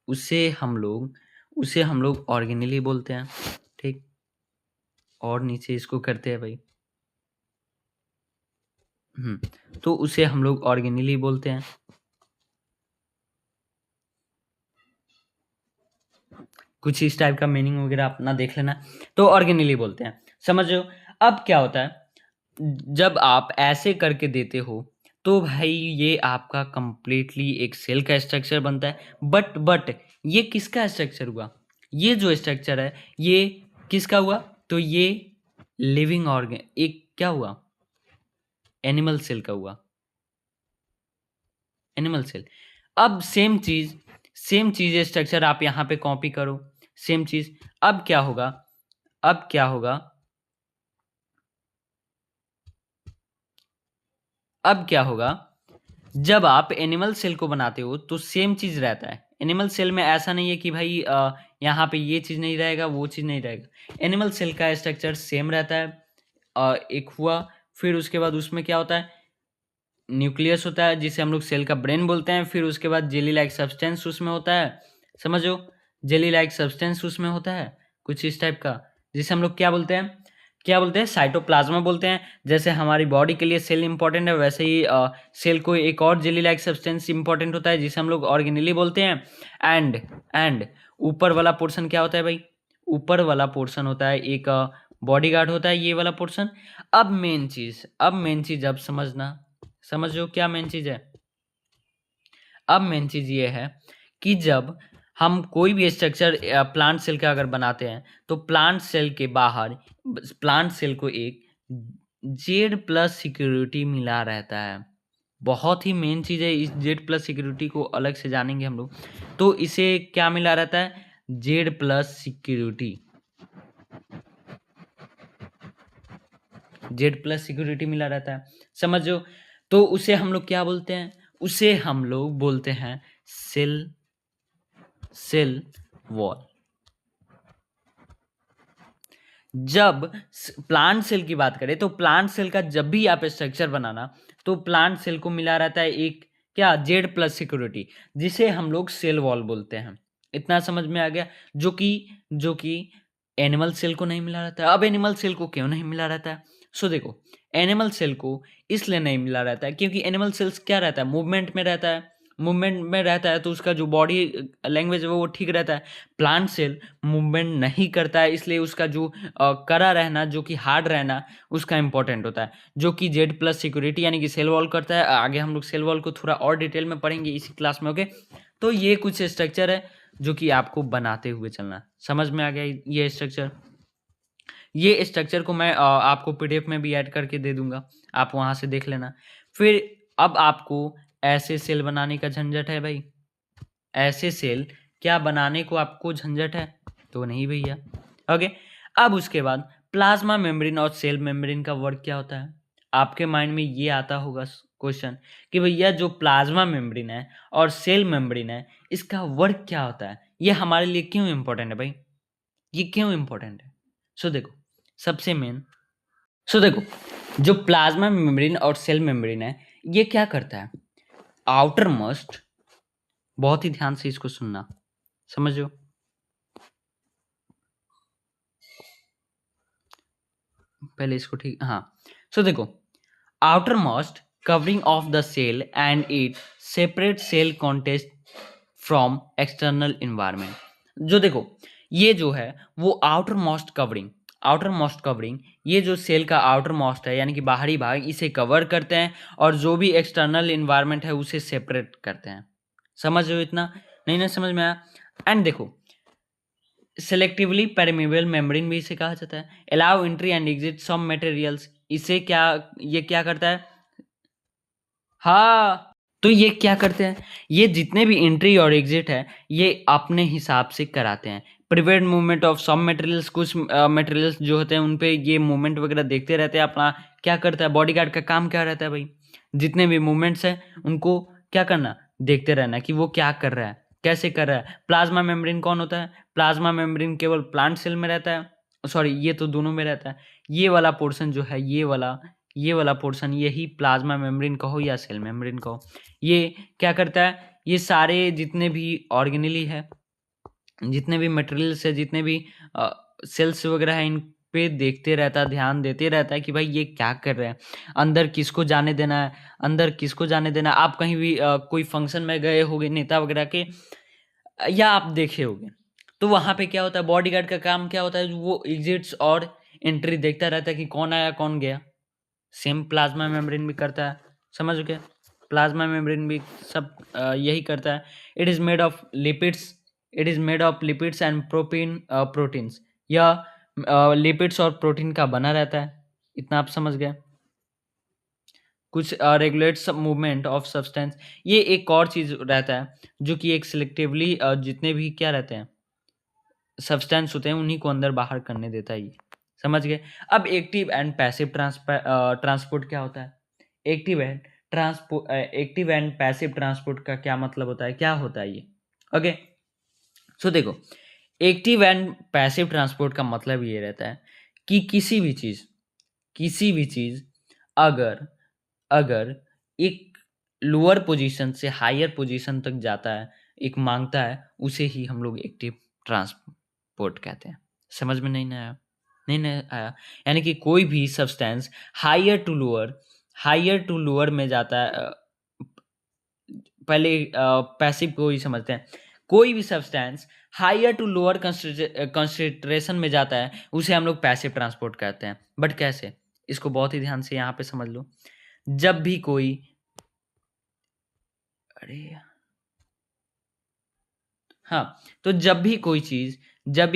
उसे हम लोग ऑर्गेनेली बोलते हैं, ठीक। और नीचे इसको करते हैं भाई, तो उसे हम लोग ऑर्गेनेली बोलते हैं। कुछ इस टाइप का मीनिंग वगैरह अपना देख लेना। तो ऑर्गेनेली बोलते हैं, समझो। अब क्या होता है, जब आप ऐसे करके देते हो तो भाई ये आपका कंप्लीटली एक सेल का स्ट्रक्चर बनता है। बट ये किसका स्ट्रक्चर हुआ, ये जो स्ट्रक्चर है ये किसका हुआ, तो ये लिविंग ऑर्गन, एक क्या हुआ, एनिमल सेल का हुआ, एनिमल सेल। अब सेम चीज स्ट्रक्चर आप यहाँ पे कॉपी करो, सेम चीज। अब क्या होगा, अब क्या होगा, अब क्या होगा, जब आप एनिमल सेल को बनाते हो तो सेम चीज रहता है। एनिमल सेल में ऐसा नहीं है कि भाई यहाँ पे ये चीज नहीं रहेगा, वो चीज नहीं रहेगा। एनिमल सेल का स्ट्रक्चर सेम रहता है। एक हुआ, फिर उसके बाद उसमें क्या होता है, न्यूक्लियस होता है जिसे हम लोग सेल का ब्रेन बोलते हैं। फिर उसके बाद जेली लाइक सब्सटेंस उसमें होता है, समझो, जेली लाइक सब्सटेंस उसमें होता है कुछ इस टाइप का, जिसे हम लोग क्या बोलते हैं, साइटोप्लाज्मा बोलते हैं। जैसे हमारी बॉडी के लिए सेल इंपॉर्टेंट है, वैसे ही सेल को एक और जेली लाइक सब्सटेंस इंपॉर्टेंट होता है जिसे हम लोग ऑर्गेनेली बोलते हैं। एंड ऊपर वाला पोर्शन क्या होता है भाई, ऊपर वाला पोर्शन होता है एक बॉडी गार्ड होता है, ये वाला पोर्शन। अब मेन चीज अब समझो क्या मेन चीज है। अब मेन चीज ये है कि जब हम कोई भी स्ट्रक्चर प्लांट सेल का अगर बनाते हैं तो प्लांट सेल के बाहर प्लांट सेल को एक जेड प्लस सिक्योरिटी मिला रहता है। बहुत ही मेन चीज है, इस जेड प्लस सिक्योरिटी को अलग से जानेंगे हम लोग। तो इसे क्या मिला रहता है, Z plus security, Z plus security मिला रहता है, समझो। तो उसे हम लोग क्या बोलते हैं, उसे हम लोग बोलते हैं सेल वॉल। जब प्लांट सेल की बात करें तो प्लांट सेल का जब भी आप स्ट्रक्चर बनाना तो प्लांट सेल को मिला रहता है एक क्या, जेड प्लस सिक्योरिटी, जिसे हम लोग सेल वॉल बोलते हैं। इतना समझ में आ गया, जो कि एनिमल सेल को नहीं मिला रहता है। अब एनिमल सेल को क्यों नहीं मिला रहता है, सो देखो, एनिमल सेल को इसलिए नहीं मिला रहता है क्योंकि एनिमल सेल्स क्या रहता है, मूवमेंट में रहता है, तो उसका जो बॉडी लैंग्वेज है वो ठीक रहता है। प्लांट सेल मूवमेंट नहीं करता है, इसलिए उसका जो कड़ा रहना, जो कि हार्ड रहना, उसका इंपॉर्टेंट होता है, जो कि जेड प्लस सिक्योरिटी यानी कि सेल वॉल करता है। आगे हम लोग सेल वॉल को थोड़ा और डिटेल में पढ़ेंगे इसी क्लास में, ओके। तो ये कुछ स्ट्रक्चर है जो कि आपको बनाते हुए चलना, समझ में आ गया ये स्ट्रक्चर को मैं आपको पीडीएफ में भी ऐड करके दे दूंगा, आप वहां से देख लेना। फिर अब आपको ऐसे सेल बनाने का झंझट है भाई, ऐसे सेल क्या बनाने को आपको झंझट है, तो नहीं भैया, ओके। अब उसके बाद प्लाज्मा मेम्ब्रेन और सेल मेम्ब्रेन का वर्क क्या होता है, आपके माइंड में ये आता होगा क्वेश्चन कि भैया जो प्लाज्मा मेम्ब्रेन है और सेल मेम्ब्रेन है, इसका वर्क क्या होता है, ये हमारे लिए क्यों इंपॉर्टेंट है भाई, ये क्यों इंपॉर्टेंट है। सो देखो, सबसे मेन, जो प्लाज्मा मेम्ब्रेन और सेल मेम्ब्रेन है, ये क्या करता है, आउटर मोस्ट, बहुत ही ध्यान से इसको सुनना, समझो, पहले इसको ठीक, हाँ। सो देखो, outer most covering of the cell and it separate cell contest from external environment. जो देखो, ये जो है वो आउटर मोस्ट कवरिंग, ये जो सेल का आउटर मोस्ट है यानी कि बाहरी भाग, इसे कवर करते हैं और जो भी एक्सटर्नल इन्वायरमेंट है उसे सेपरेट करते हैं। समझ रहे हो इतना, नहीं ना समझ में आया। एंड देखो, सेलेक्टिवली परमेबल मेम्ब्रेन भी इसे कहा जाता है। Allow entry and exit some materials, इसे क्या, ये क्या करता है? हाँ, तो ये क्या करते हैं, ये जितने भी एंट्री और एग्जिट है ये अपने हिसाब से कराते हैं। Prevent movement of some materials, कुछ मटेरियल्स जो होते हैं उन पे ये मूवमेंट वगैरह देखते रहते हैं अपना। क्या करता है बॉडीगार्ड का काम, क्या रहता है भाई? जितने भी मूवमेंट्स हैं उनको क्या करना, देखते रहना कि वो क्या कर रहा है, कैसे कर रहा है। प्लाज्मा मेम्ब्रेन कौन होता है? प्लाज्मा मेम्ब्रेन केवल प्लांट सेल में रहता है, सॉरी ये तो दोनों में रहता है। ये वाला पोर्शन जो है, ये वाला पोर्शन, यही प्लाज्मा मेम्ब्रेन कहो या सेल मेम्ब्रेन कहो, ये क्या करता है, ये सारे जितने भी ऑर्गेनेली है, जितने भी मटेरियल्स है, जितने भी सेल्स वगैरह है, इन पे देखते रहता है, ध्यान देते रहता है कि भाई ये क्या कर रहे हैं, अंदर किसको जाने देना है, अंदर किसको जाने देना है। आप कहीं भी कोई फंक्शन में गए होगे नेता वगैरह के, या आप देखे होगे, तो वहाँ पे क्या होता है, बॉडीगार्ड का काम क्या होता है, वो एग्जिट्स और एंट्री देखता रहता है कि कौन आया कौन गया। सेम प्लाज्मा मेम्ब्रेन भी करता है, समझ गए? प्लाज्मा मेम्ब्रेन भी सब यही करता है। It is made of lipids, it is made of lipids and proteins, या लिपिड्स और प्रोटीन का बना रहता है। इतना आप समझ गए? कुछ रेगुलेट्स मूवमेंट ऑफ सब्सटेंस, ये एक और चीज़ रहता है जो कि एक सिलेक्टिवली जितने भी क्या रहते हैं सब्सटेंस होते हैं उन्हीं को अंदर बाहर करने देता है ये, समझ गए? अब एक्टिव एंड पैसिव ट्रांसपोर्ट क्या होता है? एक्टिव एंड पैसिव ट्रांसपोर्ट का क्या मतलब होता है, क्या होता है ये? ओके, सो देखो, एक्टिव एंड पैसिव ट्रांसपोर्ट का मतलब ये रहता है कि किसी भी चीज अगर अगर एक लोअर पोजीशन से हायर पोजीशन तक जाता है, एक मांगता है, उसे ही हम लोग एक्टिव ट्रांसपोर्ट कहते हैं। समझ में नहीं आया? यानी कि कोई भी सब्सटेंस हायर टू लोअर में जाता है। पहले पैसिव को ही समझते हैं। कोई भी substance higher to lower concentration में जाता है, उसे हम लोग पैसिव ट्रांसपोर्ट कहते हैं। बट कैसे? इसको बहुत ही ध्यान से यहाँ पे समझ लो। जब भी कोई अरे हाँ, तो जब भी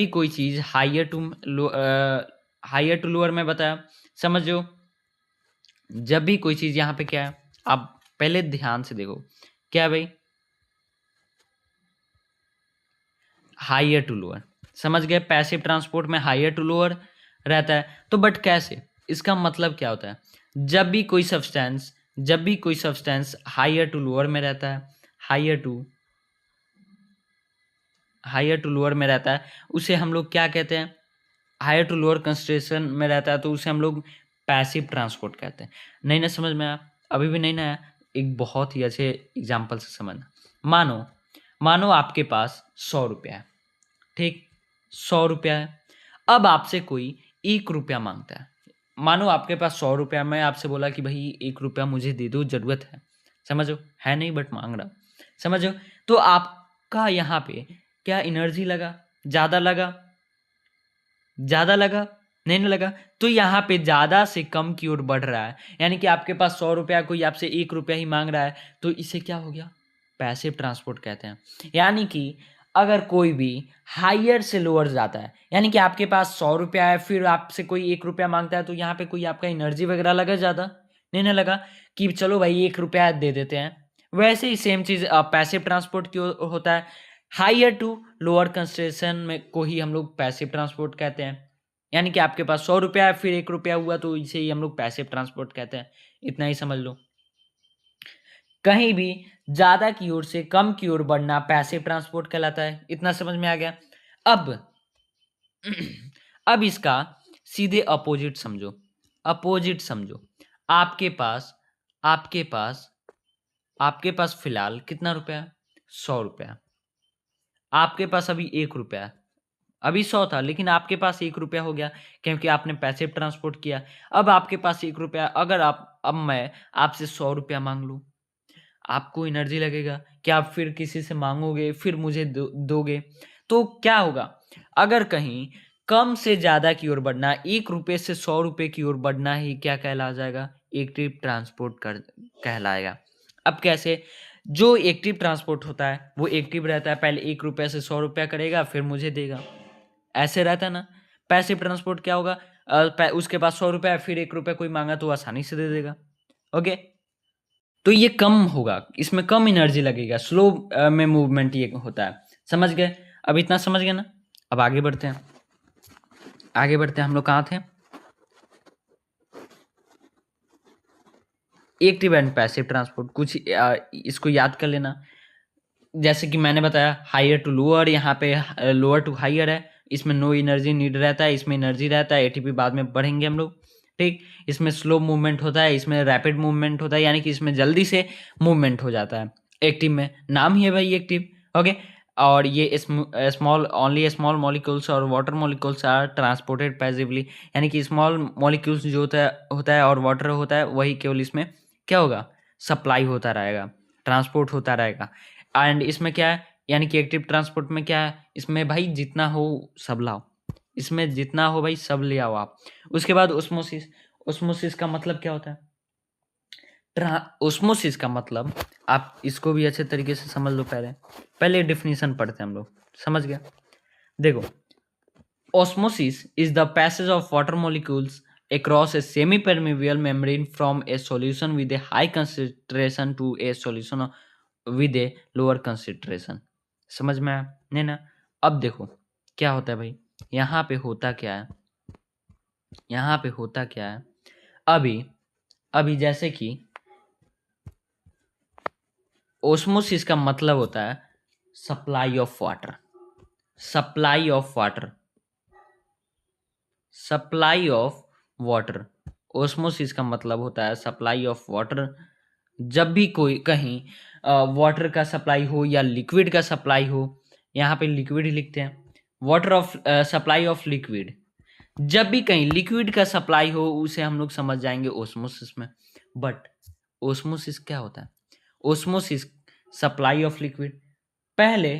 कोई चीज हायर टू लोअर में बताया, समझो। जब भी कोई चीज यहाँ पे क्या है, आप पहले ध्यान से देखो, क्या है भाई? हायर टू लोअर, समझ गए? पैसिव ट्रांसपोर्ट में हायर टू लोअर रहता है। तो बट कैसे, इसका मतलब क्या होता है? जब भी कोई सब्सटेंस हायर टू लोअर में रहता है, हायर टू लोअर में रहता है, उसे हम लोग क्या कहते हैं? हायर टू लोअर कंसंट्रेशन में रहता है, तो उसे हम लोग पैसिव ट्रांसपोर्ट कहते हैं। नहीं ना समझ में आया? अभी भी नहीं ना आया? एक बहुत ही अच्छे एग्जाम्पल से समझना। मानो आपके पास 100 रुपया है, ठीक? 100 रुपया है। अब आपसे कोई 1 रुपया मांगता है। मानो आपके पास 100 रुपया, मैं आपसे बोला कि भाई 1 रुपया मुझे दे दो, जरूरत है। समझो, है नहीं बट मांग रहा, समझो? तो आपका यहाँ पे क्या एनर्जी लगा? ज़्यादा लगा? ज़्यादा लगा? नहीं ना लगा? तो यहाँ पे ज़्यादा से कम की ओर बढ़ रहा है। यानी कि आपके पास 100 रुपया, कोई आपसे 1 रुपया ही मांग रहा है, तो इसे क्या हो गया? पैसिव ट्रांसपोर्ट कहते हैं। यानी कि अगर कोई भी हायर से लोअर जाता है, यानी कि आपके पास 100 रुपया है, फिर आपसे कोई 1 रुपया मांगता है, तो यहाँ पे कोई आपका एनर्जी वगैरह लगा ज़्यादा? नहीं ना लगा कि चलो भाई 1 रुपया दे देते हैं। वैसे ही सेम चीज़ पैसिव ट्रांसपोर्ट की होता है। हायर टू लोअर कंसंट्रेशन में को ही हम लोग पैसिव ट्रांसपोर्ट कहते हैं। यानी कि आपके पास 100 रुपया है, फिर 1 रुपया हुआ, तो इसे ही हम लोग पैसिव ट्रांसपोर्ट कहते हैं। इतना ही समझ लो। कहीं भी ज्यादा की ओर से कम की ओर बढ़ना पैसिव ट्रांसपोर्ट कहलाता है। इतना समझ में आ गया? अब अब इसका सीधे अपोजिट समझो। आपके पास आपके पास आपके पास फिलहाल कितना रुपया है? 100 रुपया। आपके पास अभी 1 रुपया है। अभी 100 था, लेकिन आपके पास 1 रुपया हो गया, क्योंकि आपने पैसिव ट्रांसपोर्ट किया। अब आपके पास 1 रुपया, अगर अब मैं आपसे 100 रुपया मांग लूँ, आपको एनर्जी लगेगा कि आप फिर किसी से मांगोगे, फिर मुझे दोगे, तो क्या होगा? अगर कहीं कम से ज्यादा की ओर बढ़ना, 1 रुपये से 100 रुपये की ओर बढ़ना ही क्या कहला जाएगा? एक्टिव ट्रांसपोर्ट कर कहलाएगा। अब कैसे? जो एक्टिव ट्रांसपोर्ट होता है वो एक्टिव रहता है, पहले 1 रुपये से 100 रुपया करेगा, फिर मुझे देगा। ऐसे रहता है ना। पैसिव ट्रांसपोर्ट क्या होगा, उसके पास 100 रुपये फिर 1 रुपया कोई मांगा तो आसानी से दे देगा। ओके, तो ये कम होगा, इसमें कम एनर्जी लगेगा, स्लो में मूवमेंट ये होता है। समझ गए? अब इतना समझ गए ना। अब आगे बढ़ते हैं, आगे बढ़ते हैं। हम लोग कहाँ थे? Active and passive transport. कुछ इसको याद कर लेना। जैसे कि मैंने बताया हायर टू लोअर, यहाँ पे लोअर टू हायर है, इसमें नो एनर्जी नीड रहता है, इसमें एनर्जी रहता है। एटीपी बाद में पढ़ेंगे हम लोग, ठीक। इसमें स्लो मूवमेंट होता है, इसमें रैपिड मूवमेंट होता है, यानी कि इसमें जल्दी से मूवमेंट हो जाता है। एक्टिव में नाम ही है भाई एक्टिव। ओके, और ये स्मॉल ओनली स्मॉल मॉलिक्यूल्स और water molecules are transported passively, यानी कि स्मॉल मॉलिक्यूल्स जो होता है और वाटर होता है वही केवल इसमें क्या होगा, सप्लाई होता रहेगा, ट्रांसपोर्ट होता रहेगा। एंड इसमें क्या है, यानी कि एक्टिव ट्रांसपोर्ट में क्या है, इसमें भाई जितना हो सब लाओ, इसमें जितना हो भाई सब ले आओ आप। उसके बाद ओस्मोसिस। ओस्मोसिस का मतलब क्या होता है? ओस्मोसिस का मतलब आप इसको भी अच्छे तरीके से समझ लो। पहले डेफिनेशन पढ़ते हैं हम लोग, समझ गया? देखो, osmosis is the passage of water molecules across a semi-permeable membrane from a solution with a high concentration to a solution with a lower concentration। समझ में आया नहीं ना? अब देखो क्या होता है भाई, यहाँ पे होता क्या है, यहाँ पे होता क्या है। अभी अभी जैसे कि ओस्मोसिस का मतलब होता है supply of water, supply of water, supply of water. Osmosis का मतलब होता है सप्लाई ऑफ वाटर। जब भी कोई कहीं वाटर का सप्लाई हो या लिक्विड का सप्लाई हो, यहाँ पे लिक्विड ही लिखते हैं, water of supply of liquid. जब भी कहीं लिक्विड का सप्लाई हो उसे हम लोग समझ जाएंगे ओस्मोसिस में। बट ओस्मोसिस क्या होता है? ओस्मोसिस सप्लाई ऑफ लिक्विड, पहले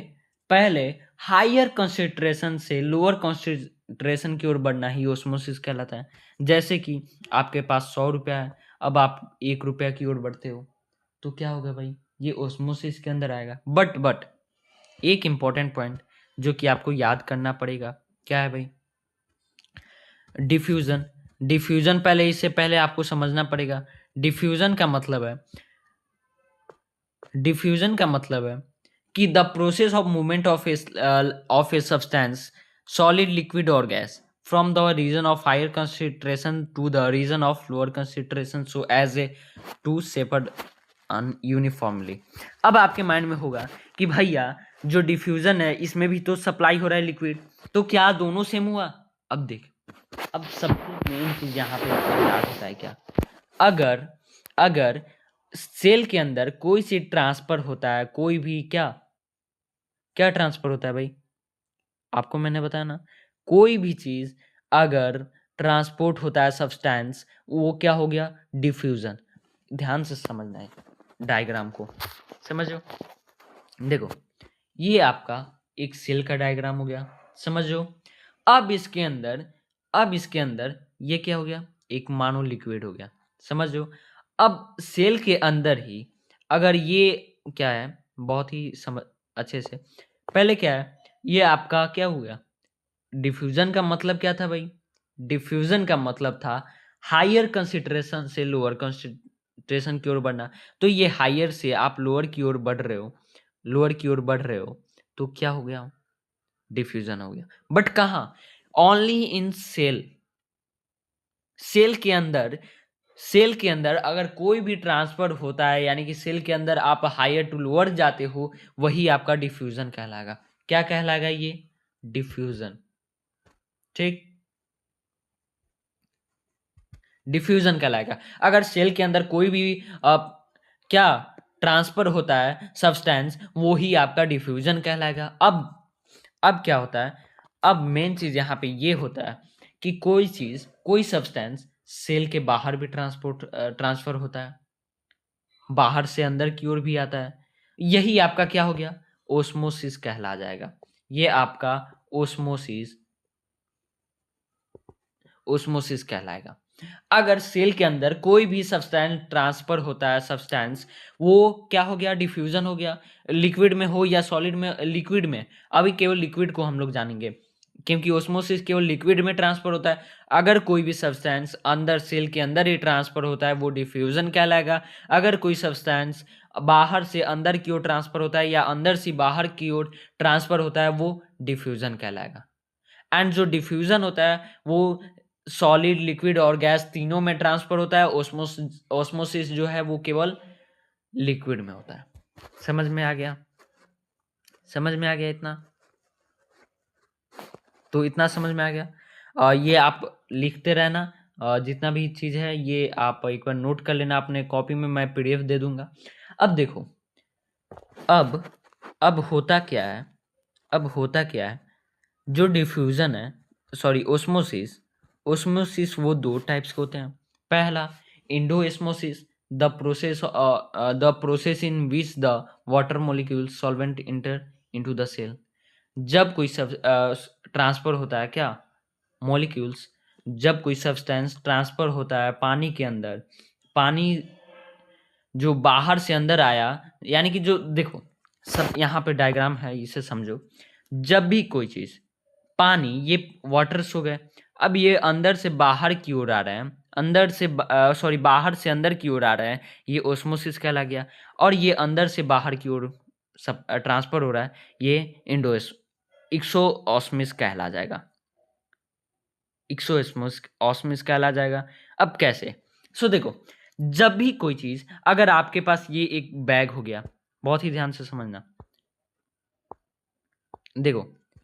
पहले हायर कंसेंट्रेशन से लोअर कंसेंट्रेशन की ओर बढ़ना ही ओस्मोसिस कहलाता है। जैसे कि आपके पास 100 रुपया है, अब आप 1 रुपया की ओर बढ़ते हो, तो क्या होगा भाई, ये ओस्मोसिस के अंदर आएगा। बट एक इंपॉर्टेंट पॉइंट जो कि आपको याद करना पड़ेगा, क्या है भाई? डिफ्यूजन। डिफ्यूजन पहले, इससे पहले आपको समझना पड़ेगा डिफ्यूजन का मतलब है, डिफ्यूजन का मतलब है कि the process of movement of a substance, solid, liquid और gas, from the region of higher concentration to the region of lower concentration so as a to spread uniformly. अब आपके माइंड में होगा कि भैया जो डिफ्यूजन है इसमें भी तो सप्लाई हो रहा है लिक्विड, तो क्या दोनों सेम हुआ? अब देख, अब सबसे मेन चीज यहाँ पे याद होता है क्या, अगर अगर सेल के अंदर कोई सी ट्रांसफर होता है, कोई भी क्या क्या ट्रांसफर होता है भाई, आपको मैंने बताया ना, कोई भी चीज अगर ट्रांसपोर्ट होता है सब्सटेंस, वो क्या हो गया, डिफ्यूजन। ध्यान से समझना है डायग्राम को, समझो। देखो, ये आपका एक सेल का डायग्राम हो गया, समझो। अब इसके अंदर ये क्या हो गया, एक मानो लिक्विड हो गया, समझो। अब सेल के अंदर ही अगर ये क्या है, बहुत ही समझ अच्छे से, पहले क्या है, ये आपका क्या हो गया, डिफ्यूजन का मतलब क्या था भाई? डिफ्यूजन का मतलब था हायर कंसिडरेशन से लोअर कंसिडरेशन की ओर बढ़ना। तो ये हायर से आप लोअर की ओर बढ़ रहे हो, लोअर की ओर बढ़ रहे हो, तो क्या हो गया, डिफ्यूजन हो गया। बट कहाँ? Only in cell. सेल के अंदर, सेल के अंदर अगर कोई भी ट्रांसफर होता है, यानी कि सेल के अंदर आप हायर टू लोअर जाते हो, वही आपका डिफ्यूजन कहलाएगा। क्या कहलाएगा? ये डिफ्यूजन, ठीक, डिफ्यूजन कहलाएगा। अगर सेल के अंदर कोई भी क्या ट्रांसफर होता है सब्सटेंस, वो ही आपका डिफ्यूजन कहलाएगा। अब क्या होता है, अब मेन चीज यहाँ पे ये होता है कि कोई चीज, कोई सब्सटेंस सेल के बाहर भी ट्रांसफर होता है, बाहर से अंदर की ओर भी आता है, यही आपका क्या हो गया, ओस्मोसिस कहला जाएगा। ये आपका ओस्मोसिस, ओस्मोसिस कहलाएगा। अगर सेल के अंदर कोई भी सब्सटेंस ट्रांसफर होता है, सब्सटेंस, वो क्या हो गया, डिफ्यूजन हो गया। लिक्विड में हो या सॉलिड में, लिक्विड में, अभी केवल लिक्विड को हम लोग जानेंगे, क्योंकि ऑस्मोसिस केवल लिक्विड में ट्रांसफर होता है। अगर कोई भी सब्सटेंस अंदर सेल के अंदर ही ट्रांसफर होता है वो डिफ्यूजन कहलाएगा। अगर कोई सब्सटेंस बाहर से अंदर की ओर ट्रांसफर होता है या अंदर से बाहर की ओर ट्रांसफर होता है वो डिफ्यूजन कहलाएगा। एंड जो डिफ्यूजन होता है वो सॉलिड, लिक्विड और गैस तीनों में ट्रांसफर होता है। ऑस्मोसिस जो है वो केवल लिक्विड में होता है। समझ में आ गया? समझ में आ गया इतना? तो इतना समझ में आ गया। ये आप लिखते रहना। जितना भी चीज़ है ये आप एक बार नोट कर लेना अपने कॉपी में, मैं पीडीएफ दे दूंगा। अब देखो, अब होता क्या है, अब होता क्या है, जो डिफ्यूजन है, सॉरी ओस्मोसिस, ओस्मोसिस वो दो टाइप्स के होते हैं। पहला endosmosis, the process in which the water molecule solvent enter into the cell. जब कोई सब ट्रांसफर होता है, क्या मॉलिक्यूल्स, जब कोई सब्सटेंस ट्रांसफर होता है पानी के अंदर, पानी जो बाहर से अंदर आया, यानी कि जो देखो सब यहाँ पे डायग्राम है इसे समझो। जब भी कोई चीज, पानी, ये वाटर्स हो गए, अब ये अंदर से बाहर की ओर आ रहे हैं, अंदर से सॉरी बाहर से अंदर की ओर आ रहे हैं, ये ओस्मोसिस कहला गया। और ये अंदर से बाहर की ओर सब ट्रांसफर हो रहा है, ये एक्सोऑस्मिस कहला जाएगा, एक्सोऑस्मिस कहला जाएगा। अब कैसे? सो देखो, जब भी कोई चीज, अगर आपके पास ये एक बैग हो गया, बहुत ही ध्यान से समझना। देखो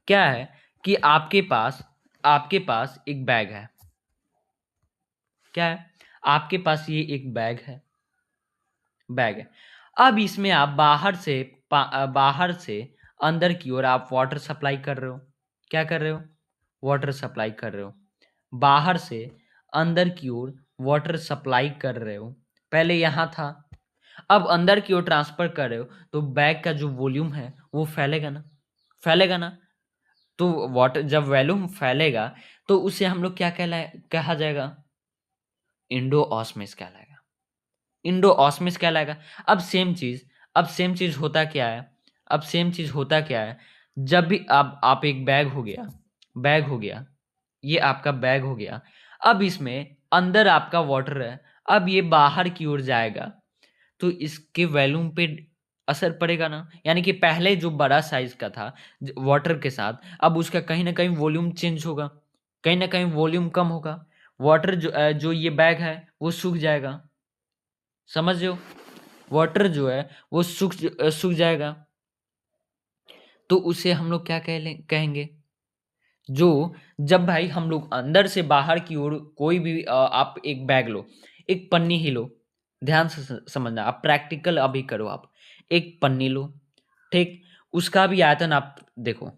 क्या है कि आपके पास एक बैग है। क्या है? आपके पास ये एक बैग है, बैग है। अब इसमें आप बाहर से अंदर की ओर आप वाटर सप्लाई कर रहे हो। क्या कर रहे हो? वाटर सप्लाई कर रहे हो। बाहर से अंदर की ओर वाटर सप्लाई कर रहे हो। पहले यहाँ था, अब अंदर की ओर ट्रांसफर कर रहे हो, तो बैग का जो वॉल्यूम है वो फैलेगा ना, फैलेगा ना। तो वाटर जब वॉल्यूम फैलेगा तो उसे हम लोग क्या कहा जाएगा? इंडोऑस्मिस कहलाएगा, इंडोऑस्मिस कहलाएगा। अब सेम चीज होता क्या है, अब सेम चीज होता क्या है, जब भी आप एक बैग हो गया, बैग हो गया, ये आपका बैग हो गया। अब इसमें अंदर आपका वाटर है, अब ये बाहर की ओर जाएगा तो इसके वॉल्यूम पे असर पड़ेगा ना। यानी कि पहले जो बड़ा साइज का था वाटर के साथ, अब उसका कहीं ना कहीं वॉल्यूम चेंज होगा, कहीं ना कहीं वॉल्यूम कम होगा। वाटर जो ये बैग है वो सूख जाएगा। समझ रहे हो? वाटर जो है वो सूख जाएगा। तो उसे हम लोग क्या कहेंगे? जो जब भाई हम लोग अंदर से बाहर की ओर कोई भी आप एक बैग लो, एक पन्नी ही लो, ध्यान से समझना, आप प्रैक्टिकल अभी करो। आप एक पन्नी लो, ठीक, उसका भी आयतन आप देखो,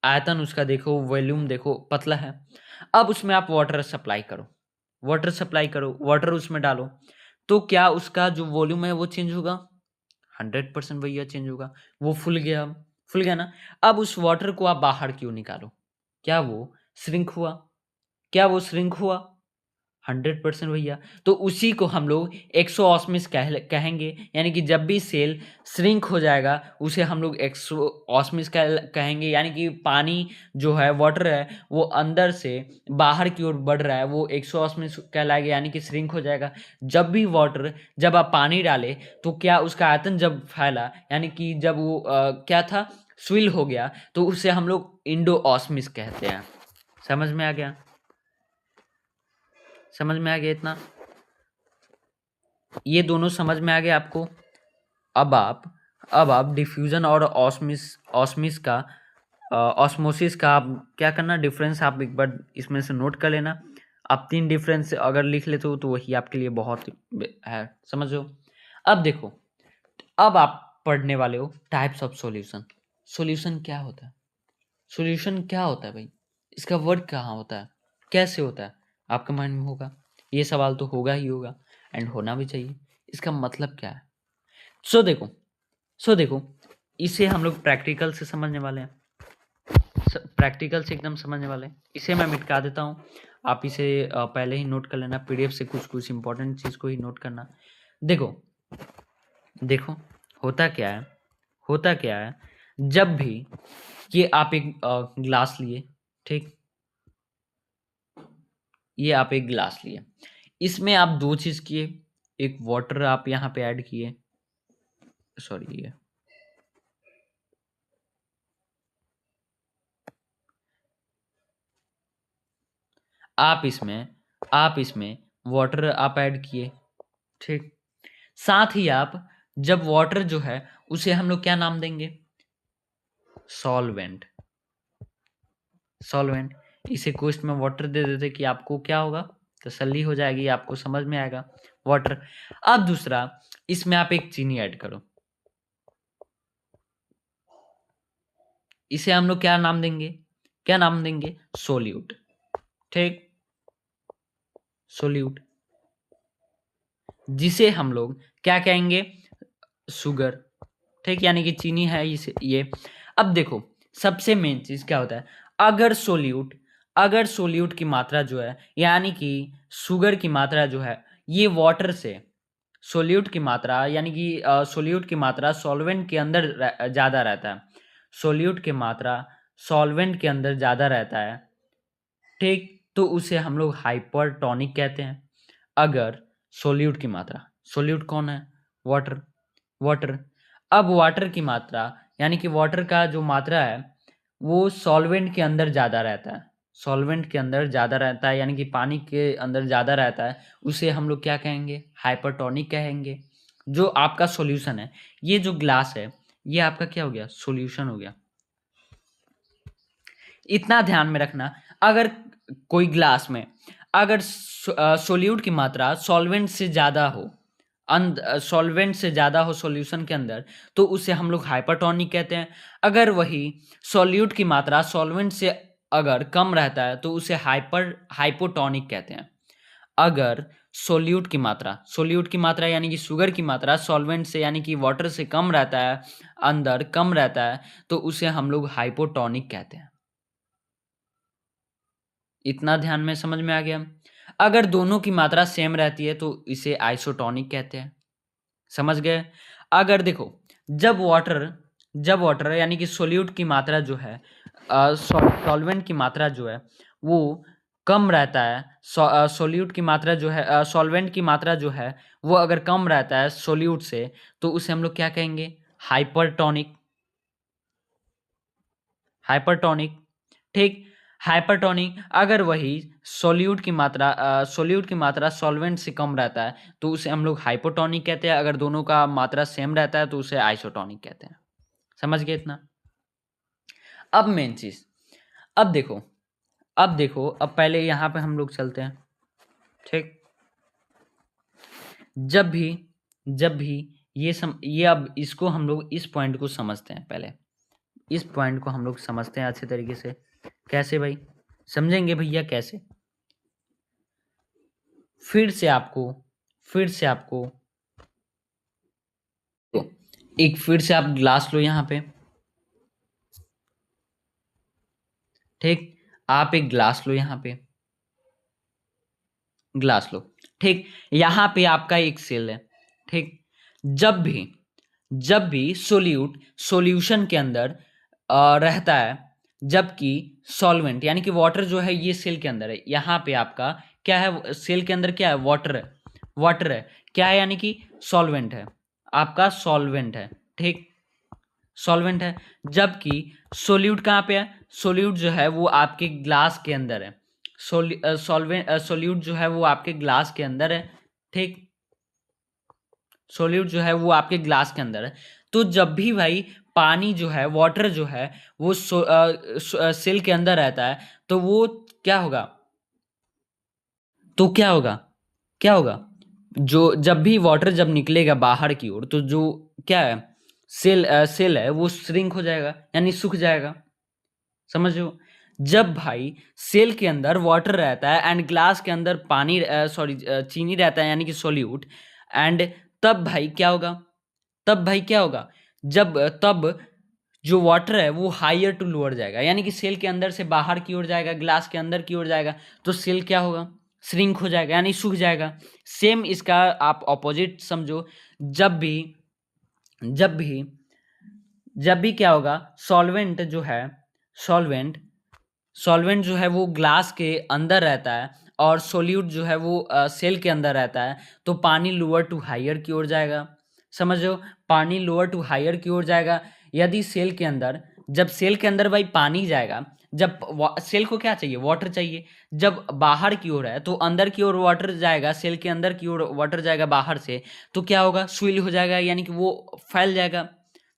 आयतन उसका देखो, वॉल्यूम देखो, पतला है। अब उसमें आप वाटर सप्लाई करो, वाटर सप्लाई करो, वाटर उसमें डालो, तो क्या उसका जो वॉल्यूम है वो चेंज होगा? 100% भैया चेंज होगा। वो फुल गया, फुल गया ना। अब उस वाटर को आप बाहर क्यों निकालो? क्या वो श्रिंक हुआ? क्या वो श्रिंक हुआ? 100% भैया। तो उसी को हम लोग एक्सोऑस्मिस कहेंगे। यानी कि जब भी सेल श्रिंक हो जाएगा उसे हम लोग एक्सोऑस्मिस कहेंगे। यानी कि पानी जो है, वाटर है, वो अंदर से बाहर की ओर बढ़ रहा है, वो एक्सोऑस्मिस कहलाएगा, यानी कि श्रिंक हो जाएगा। जब आप पानी डाले तो क्या उसका आयतन जब फैला, यानी कि जब वो क्या था, स्विल हो गया, तो उसे हम लोग इंडोऑस्मिस कहते हैं। समझ में आ गया? समझ में आ गया इतना? ये दोनों समझ में आ गया आपको? अब आप डिफ्यूजन और ऑस्मिस का ऑस्मोसिस का आप क्या करना, डिफरेंस आप एक बार इसमें से नोट कर लेना। आप 3 डिफरेंस अगर लिख लेते हो तो वही आपके लिए बहुत है, समझो। अब देखो, अब आप पढ़ने वाले हो टाइप्स ऑफ सॉल्यूशन। सॉल्यूशन क्या होता है? सॉल्यूशन क्या होता है भाई? इसका वर्ड कहाँ होता है, कैसे होता है? आपके माइंड में होगा, ये सवाल तो होगा ही होगा, एंड होना भी चाहिए। इसका मतलब क्या है? सो देखो, इसे हम लोग प्रैक्टिकल से समझने वाले हैं, प्रैक्टिकल से एकदम समझने वाले हैं। इसे मैं मिटा देता हूँ, आप इसे पहले ही नोट कर लेना, पीडीएफ से कुछ कुछ इंपॉर्टेंट चीज़ को ही नोट करना। देखो देखो, होता क्या है, जब भी ये आप एक ग्लास लिए, ठीक, ये आप एक गिलास लिए, इसमें आप दो चीज किए, एक वाटर आप यहाँ पे ऐड किए, सॉरी ये आप इसमें वाटर आप ऐड किए, ठीक। साथ ही आप जब वाटर जो है उसे हम लोग क्या नाम देंगे, सॉल्वेंट। सॉल्वेंट, इसे क्वेश्चन में वाटर दे देते कि आपको क्या होगा, तसल्ली हो जाएगी, आपको समझ में आएगा वाटर। अब दूसरा, इसमें आप एक चीनी ऐड करो, इसे हम लोग क्या नाम देंगे, क्या नाम देंगे, सोल्यूट, ठीक, सोल्यूट, जिसे हम लोग क्या कहेंगे, शुगर, ठीक, यानी कि चीनी है इसे ये। अब देखो, सबसे मेन चीज क्या होता है, अगर सोल्यूट अगर सोल्यूट की मात्रा जो है, यानी कि शुगर की मात्रा जो है, ये वाटर से, सोल्यूट की मात्रा यानी कि सोल्यूट की मात्रा सॉल्वेंट के अंदर ज़्यादा रहता है, सोल्यूट की मात्रा सॉल्वेंट के अंदर ज़्यादा रहता है, ठीक, तो उसे हम लोग हाइपरटोनिक कहते हैं। अगर सोल्यूट की मात्रा, सोल्यूट कौन है, वाटर, वाटर, अब वाटर की मात्रा यानी कि वाटर का जो मात्रा है वो सॉल्वेंट के अंदर ज़्यादा रहता है, सॉल्वेंट के अंदर ज़्यादा रहता है, यानी कि पानी के अंदर ज़्यादा रहता है, उसे हम लोग क्या कहेंगे, हाइपरटोनिक कहेंगे। जो आपका सॉल्यूशन है, ये जो ग्लास है, ये आपका क्या हो गया, सॉल्यूशन हो गया। इतना ध्यान में रखना, अगर कोई ग्लास में अगर सोल्यूट की मात्रा सॉल्वेंट से ज़्यादा हो, सॉल्वेंट से ज़्यादा हो सॉल्यूशन के अंदर, तो उसे हम लोग हाइपरटोनिक कहते हैं। अगर वही सॉल्यूट की मात्रा सॉल्वेंट से अगर कम रहता है तो उसे हाइपोटोनिक कहते हैं। अगर सोल्यूट की मात्रा यानी कि शुगर की मात्रा सॉल्वेंट से यानी कि वाटर से कम रहता है, अंदर कम रहता है, तो उसे हम लोग हाइपोटोनिक कहते हैं। इतना ध्यान में समझ में आ गया। अगर दोनों की मात्रा सेम रहती है तो इसे आइसोटोनिक कहते हैं, समझ गए। अगर देखो, जब वाटर यानी कि सोल्यूट की मात्रा जो है, सॉल्वेंट की मात्रा जो है वो कम रहता है, सोल्यूट की मात्रा जो है, सॉल्वेंट की मात्रा जो है वो अगर कम रहता है सोल्यूट से, तो उसे हम लोग क्या कहेंगे, हाइपरटोनिक, हाइपरटोनिक, ठीक। हाइपरटोनिक, अगर वही सोल्यूट की मात्रा सॉल्वेंट से कम रहता है तो उसे हम लोग हाइपोटोनिक कहते हैं। अगर दोनों का मात्रा सेम रहता है तो उसे आइसोटोनिक कहते हैं। समझ गए इतना। अब मेन चीज, अब पहले यहाँ पे हम लोग चलते हैं, ठीक। जब भी ये अब इसको हम लोग इस पॉइंट को समझते हैं, पहले इस पॉइंट को हम लोग समझते हैं अच्छे तरीके से। कैसे भाई समझेंगे भैया, कैसे, फिर से आपको तो एक फिर से आप ग्लास लो यहाँ पे, ठीक, आप एक ग्लास लो यहाँ पे, ग्लास लो, ठीक। यहाँ पे आपका एक सेल है, ठीक। जब भी सॉल्यूशन के अंदर रहता है, जबकि सॉल्वेंट यानी कि वाटर जो है ये सेल के अंदर है, यहाँ पे आपका क्या है, सेल के अंदर क्या है, वाटर है, क्या है, यानी कि सॉल्वेंट है, आपका सॉल्वेंट है, ठीक, सॉल्वेंट है। जबकि सोल्यूट कहाँ पे है, सोल्यूट जो है वो आपके ग्लास के अंदर है, सोल्यूट जो है वो आपके ग्लास के अंदर है, ठीक, सोल्यूट जो है वो आपके ग्लास के अंदर है। तो जब भी भाई पानी जो है, वाटर जो है वो सेल के अंदर रहता है, तो वो क्या होगा, तो क्या होगा, जो जब भी वाटर जब निकलेगा बाहर की ओर, तो जो क्या है, सेल है वो श्रिंक हो जाएगा, यानी सूख जाएगा, समझो। जब भाई सेल के अंदर वाटर रहता है एंड ग्लास के अंदर पानी, सॉरी, चीनी रहता है यानी कि सोल्यूट, एंड तब भाई क्या होगा, तब जो वाटर है वो हायर टू लोअर जाएगा, यानी कि सेल के अंदर से बाहर की ओर जाएगा, ग्लास के अंदर की ओर जाएगा, तो सेल क्या होगा, श्रिंक हो जाएगा, यानी सूख जाएगा। सेम इसका आप ऑपोजिट समझो, जब भी जब भी क्या होगा, सॉल्वेंट जो है, सॉल्वेंट सॉल्वेंट जो है वो ग्लास के अंदर रहता है और सोल्यूट जो है वो सेल के अंदर रहता है, तो पानी लोअर टू हायर की ओर जाएगा। समझ रहे हो, पानी लोअर टू हायर की ओर जाएगा। यदि सेल के अंदर, जब सेल के अंदर भाई पानी जाएगा, जब सेल को क्या चाहिए, वाटर चाहिए। जब बाहर की ओर है तो अंदर की ओर वाटर जाएगा, सेल के अंदर की ओर वाटर जाएगा बाहर से, तो क्या होगा, स्विल हो जाएगा, यानी कि वो फैल जाएगा।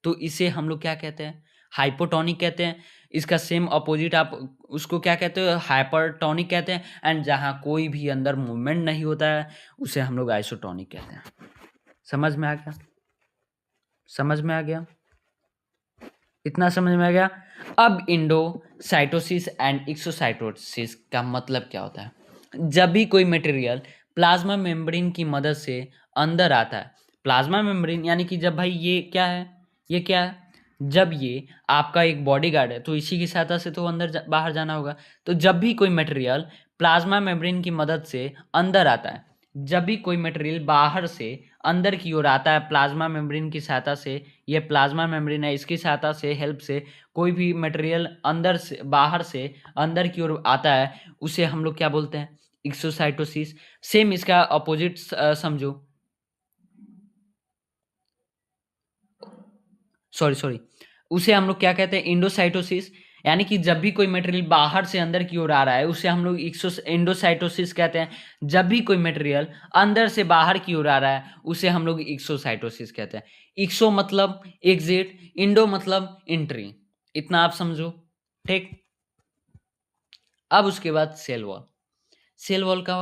तो इसे हम लोग क्या कहते हैं, हाइपोटोनिक कहते हैं। इसका सेम अपोजिट आप उसको क्या कहते हो, हाइपरटोनिक कहते हैं। एंड जहाँ कोई भी अंदर मूवमेंट नहीं होता है उसे हम लोग आइसोटोनिक कहते हैं। समझ में आ गया, समझ में आ गया, इतना समझ में आ गया। अब इंडोसाइटोसिस एंड एक्सोसाइटोसिस का मतलब क्या होता है। जब भी कोई मटेरियल प्लाज्मा मेम्ब्रेन की मदद से अंदर आता है, प्लाज्मा मेम्ब्रेन यानी कि जब भाई ये क्या है, ये क्या है, जब ये आपका एक बॉडीगार्ड है तो इसी की सहायता से तो अंदर बाहर जाना होगा। तो जब भी कोई मटेरियल प्लाज्मा मेम्ब्रेन की मदद से अंदर आता है, जब भी कोई मटेरियल बाहर से अंदर की ओर आता है प्लाज्मा मेम्ब्रेन की सहायता से, ये प्लाज्मा मेम्ब्रेन है, इसकी सहायता से, हेल्प से कोई भी मटेरियल अंदर से बाहर से अंदर की ओर आता है, उसे हम लोग क्या बोलते हैं, एक्सोसाइटोसिस। सेम इसका अपोजिट समझो, सॉरी, उसे हम लोग क्या कहते हैं, इंडोसाइटोसिस। यानी कि जब भी कोई मटेरियल बाहर से अंदर की ओर आ रहा है उसे हम लोग इंडोसाइटोसिस कहते हैं। जब भी कोई मटेरियल अंदर से बाहर की ओर आ रहा है उसे हम लोग एक्सोसाइटोसिस कहते हैं। एक्सो मतलब एग्जिट, इंडो मतलब एंट्री, इतना आप समझो, ठीक। अब उसके बाद सेल वॉल। सेल वॉल का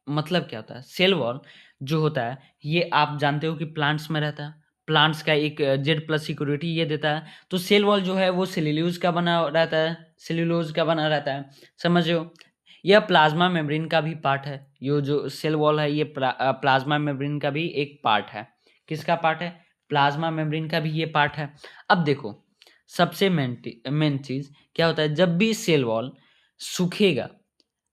मतलब क्या होता है, सेल वॉल जो होता है ये आप जानते हो कि प्लांट्स में रहता है, प्लांट्स का एक जेड प्लस सिक्योरिटी ये देता है। तो सेल वॉल जो है वो सेल्यूलोज का बना रहता है, सेल्यूलोज का बना रहता है, समझ रहे हो। यह प्लाज्मा मेम्ब्रेन का भी पार्ट है, ये जो सेल वॉल है ये प्लाज्मा मेम्ब्रेन का भी एक पार्ट है। किसका पार्ट है, प्लाज्मा मेम्ब्रेन का भी ये पार्ट है। अब देखो, सबसे मेन चीज क्या होता है, जब भी सेल वॉल सूखेगा,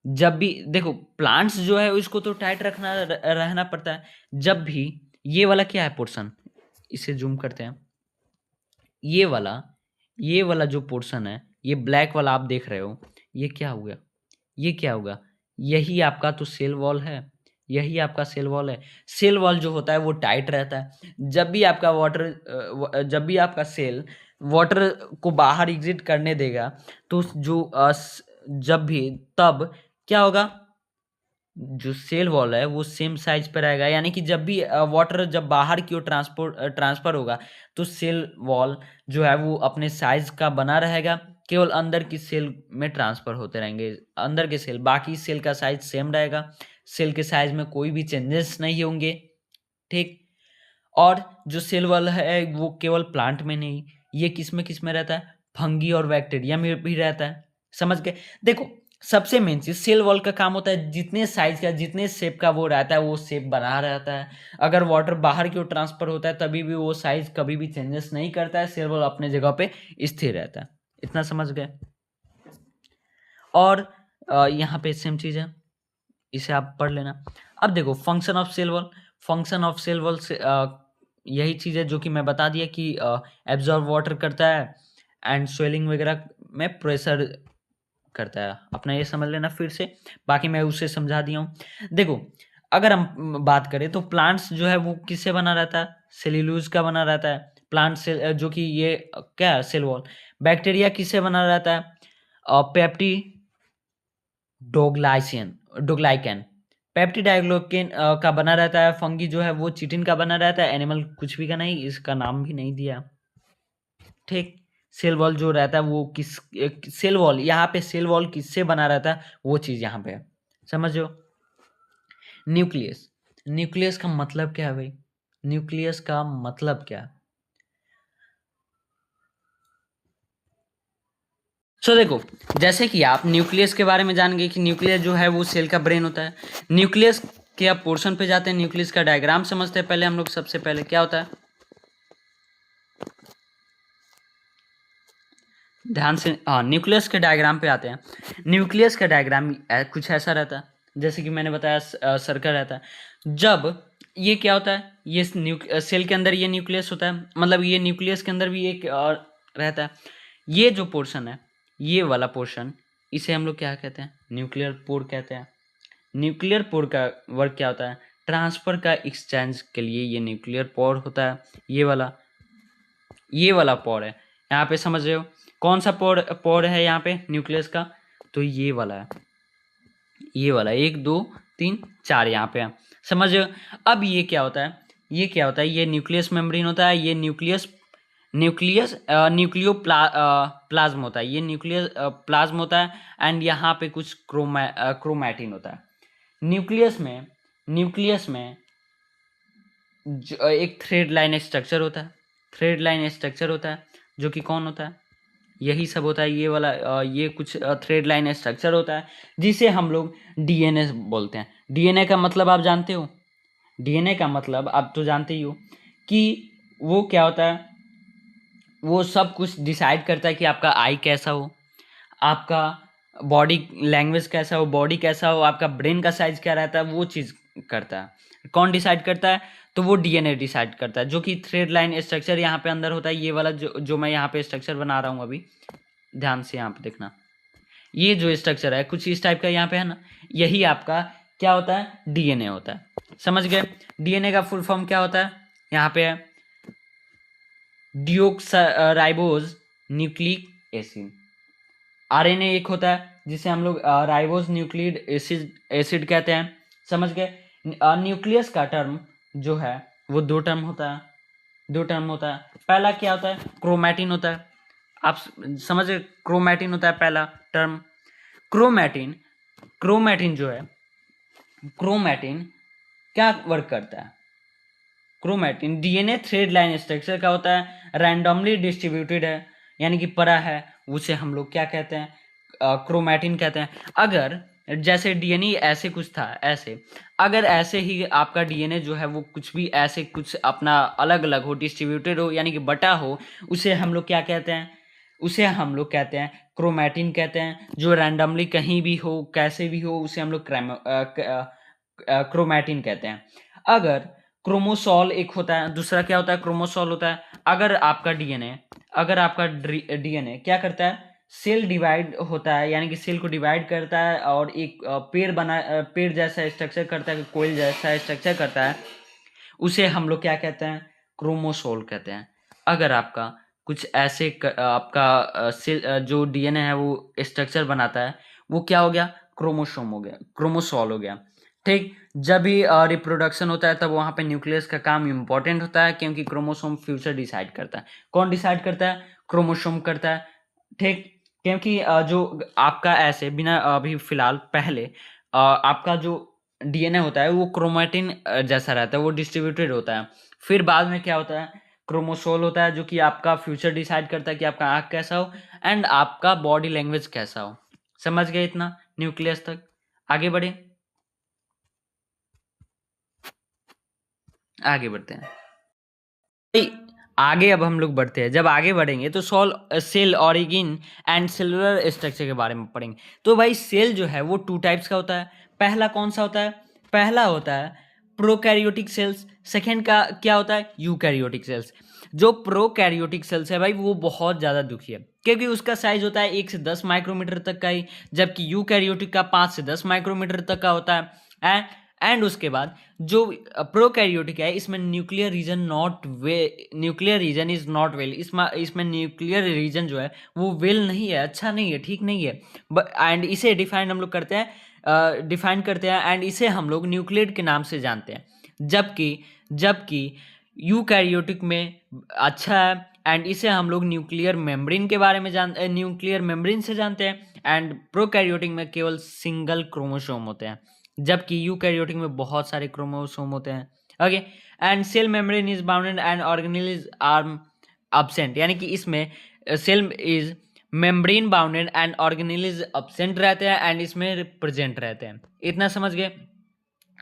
जब भी देखो प्लांट्स जो है उसको तो टाइट रहना पड़ता है। जब भी ये वाला क्या है पोर्शन, इसे जूम करते हैं, ये वाला, ये वाला जो पोर्शन है, ये ब्लैक वाला आप देख रहे हो, ये क्या हुआ, ये क्या होगा, यही आपका तो सेल वॉल है, यही आपका सेल वॉल है। सेल वॉल जो होता है वो टाइट रहता है। जब भी आपका जब भी आपका सेल वाटर को बाहर एग्जिट करने देगा तो जो जब भी, तब क्या होगा, जो सेल वॉल है वो सेम साइज पर रहेगा। यानी कि जब भी वाटर जब बाहर की ओर ट्रांसफर होगा तो सेल वॉल जो है वो अपने साइज का बना रहेगा, केवल अंदर की सेल में ट्रांसफर होते रहेंगे। अंदर के सेल, बाकी सेल का साइज सेम रहेगा, सेल के साइज में कोई भी चेंजेस नहीं होंगे, ठीक। और जो सेल वॉल है वो केवल प्लांट में नहीं, ये किस में रहता है, फंगी और बैक्टीरिया में भी रहता है। समझ गए। देखो, सबसे मेन चीज सेल वॉल का काम होता है जितने साइज का, जितने शेप का वो रहता है वो शेप बना रहता है। अगर वाटर बाहर की ओर ट्रांसफर होता है तभी भी वो साइज कभी भी चेंजेस नहीं करता है, सेल वॉल अपने जगह पे स्थिर रहता है। इतना समझ गए। और यहाँ पे सेम चीज है, इसे आप पढ़ लेना। अब देखो function of cell wall, function of cell wall से यही चीज़ है जो कि मैं बता दिया कि एब्जॉर्ब वाटर करता है एंड स्वेलिंग वगैरह में प्रेशर करता है। अपना ये समझ लेना फिर से, बाकी मैं उसे समझा दिया हूँ। देखो, अगर हम बात करें तो प्लांट्स जो है वो किससे बना रहता है, सेल्यूलोज का बना रहता है। प्लांट सेल जो कि ये क्या है, सेल वॉल। बैक्टीरिया किससे बना रहता है, पेप्टी डोग्लाइकन, पेप्टिडाइग्लोकेन का बना रहता है। फंगी जो है वो चिटिन का बना रहता है। एनिमल कुछ भी का नहीं, इसका नाम भी नहीं दिया, ठीक। सेल वॉल जो रहता है वो सेल वॉल, यहाँ पे सेल वॉल किससे बना रहता है वो चीज यहाँ पे है, समझो। न्यूक्लियस, न्यूक्लियस का मतलब क्या है भाई, न्यूक्लियस का मतलब क्या है। देखो, जैसे कि आप न्यूक्लियस के बारे में जान गए कि न्यूक्लियस जो है वो सेल का ब्रेन होता है। न्यूक्लियस के आप पोर्शन पे जाते हैं, न्यूक्लियस का डायग्राम समझते हैं पहले हम लोग। सबसे पहले क्या होता है, ध्यान से, हाँ, न्यूक्लियस के डायग्राम पे आते हैं। न्यूक्लियस का डायग्राम कुछ ऐसा रहता है, जैसे कि मैंने बताया सर्कल रहता है। जब ये क्या होता है, ये सेल के अंदर ये न्यूक्लियस होता है, मतलब ये न्यूक्लियस के अंदर भी एक और रहता है। ये जो पोर्शन है, ये वाला पोर्शन, इसे हम लोग क्या कहते हैं, न्यूक्लियर पोर कहते हैं। न्यूक्लियर पोर का वर्क क्या होता है, ट्रांसफर का एक्सचेंज के लिए ये न्यूक्लियर पोर होता है। ये वाला पोर है, यहाँ पे समझ रहे हो कौन सा पोर है यहाँ पे न्यूक्लियस का, तो ये वाला है, ये वाला 1 2 3 4 यहाँ पे है, समझ रहे हो। अब ये क्या होता है, ये न्यूक्लियस मेम्ब्रेन होता है, ये न्यूक्लियो प्लाज्म होता है, ये न्यूक्लियस प्लाज्म होता है, एंड यहाँ पे कुछ क्रोमैटिन होता है। न्यूक्लियस में एक थ्रेड लाइन स्ट्रक्चर होता है, जो कि कौन होता है, यही सब होता है, ये वाला ये कुछ थ्रेड लाइन स्ट्रक्चर होता है, जिसे हम लोग डीएनए बोलते हैं। डीएनए का मतलब आप जानते हो, डीएनए का मतलब आप तो जानते ही हो कि वो क्या होता है, वो सब कुछ डिसाइड करता है कि आपका आई कैसा हो, आपका बॉडी लैंग्वेज कैसा हो, बॉडी कैसा हो, आपका ब्रेन का साइज क्या रहता है, वो चीज़ करता है। कौन डिसाइड करता है, तो वो डीएनए डिसाइड करता है, जो कि थ्रेड लाइन स्ट्रक्चर यहाँ पे अंदर होता है। ये वाला जो मैं यहाँ पे स्ट्रक्चर बना रहा हूँ अभी, ध्यान से यहाँ पे देखना, ये जो स्ट्रक्चर है कुछ इस टाइप का यहाँ पे है ना, यही आपका क्या होता है, डीएनए होता है। समझ गए। डीएनए का फुल फॉर्म क्या होता है, यहाँ पे है डिओक्सराइबोज न्यूक्लिक एसिड। आरएनए एक होता है जिसे हम लोग राइबोज न्यूक्लिक एसिड कहते हैं। समझ गए। न्यूक्लियस का टर्म जो है वो दो टर्म होता है। पहला क्या होता है, क्रोमैटिन होता है। आप समझ गए, क्रोमैटिन होता है पहला टर्म। क्रोमैटिन जो है, क्रोमैटिन क्या वर्क करता है, chromatin DNA thread line structure का होता है, रैंडमली डिस्ट्रीब्यूटेड है, यानी कि परा है, उसे हम लोग क्या कहते हैं, क्रोमैटिन कहते हैं। अगर जैसे डीएनए ऐसे कुछ था, ऐसे अगर ऐसे ही आपका डीएनए जो है वो कुछ भी ऐसे कुछ अपना अलग अलग हो, डिस्ट्रीब्यूटेड हो, यानी कि बटा हो, उसे हम लोग क्या कहते हैं, उसे हम लोग कहते हैं क्रोमैटिन कहते हैं। जो रैंडमली कहीं भी हो, कैसे भी हो, उसे हम लोग क्रोमैटिन कहते हैं। अगर क्रोमोसोल एक होता है, दूसरा क्या होता है, क्रोमोसोल होता है। अगर आपका डीएनए क्या करता है, सेल डिवाइड होता है, यानी कि सेल को डिवाइड करता है और एक पेड़ जैसा स्ट्रक्चर करता है, कोयल जैसा स्ट्रक्चर करता है, उसे हम लोग क्या कहते हैं, क्रोमोसोल कहते हैं। अगर आपका कुछ ऐसे आपका जो डीएनए है वो स्ट्रक्चर बनाता है, वो क्या हो गया, क्रोमोसोम हो गया, क्रोमोसोल हो गया। ठीक। जब भी रिप्रोडक्शन होता है तब वहाँ पे न्यूक्लियस का काम इम्पोर्टेंट होता है, क्योंकि क्रोमोसोम फ्यूचर डिसाइड करता है। कौन डिसाइड करता है, क्रोमोसोम करता है। ठीक। क्योंकि जो आपका ऐसे बिना अभी फिलहाल पहले आपका जो डीएनए होता है वो क्रोमैटिन जैसा रहता है, वो डिस्ट्रीब्यूटेड होता है। फिर बाद में क्या होता है, क्रोमोसोल होता है, जो कि आपका फ्यूचर डिसाइड करता है कि आपका आँख कैसा हो एंड आपका बॉडी लैंग्वेज कैसा हो। समझ गए इतना न्यूक्लियस तक। आगे बढ़े, आगे बढ़ते हैं भाई। आगे अब हम लोग बढ़ते हैं। जब आगे बढ़ेंगे तो cell origin and cellular structure के बारे में पढ़ेंगे। तो भाई सेल जो है वो 2 टाइप्स का होता है। पहला कौन सा होता है, पहला होता है प्रोकैरियोटिक सेल्स। सेकंड का क्या होता है, यूकैरियोटिक सेल्स। जो प्रोकैरियोटिक सेल्स है भाई वो बहुत ज़्यादा दुखी है, क्योंकि उसका साइज होता है 1 से 10 माइक्रोमीटर तक का ही, जबकि यूकैरियोटिक का 5 से 10 माइक्रोमीटर तक का होता है। एंड उसके बाद जो प्रोकैरियोटिक है, इसमें nuclear region is not well. इसमें न्यूक्लियर रीजन जो है वो वेल नहीं है, अच्छा नहीं है, ठीक नहीं है। एंड इसे डिफाइन हम लोग करते हैं एंड इसे हम लोग न्यूक्लियड के नाम से जानते हैं। जबकि यूकैरियोटिक में अच्छा है, एंड इसे हम लोग न्यूक्लियर मेम्ब्रेन के बारे में न्यूक्लियर मेम्ब्रेन से जानते हैं। एंड प्रोकैरियोटिक में केवल सिंगल क्रोमोसोम होते हैं, जबकि यूकैरियोटिक में बहुत सारे क्रोमोसोम होते हैं। Okay. And cell membrane is bounded and organelle are absent, यानी कि इसमें cell is membrane bounded and organelle absent रहते हैं एंड इसमें प्रेजेंट रहते हैं। इतना समझ गए।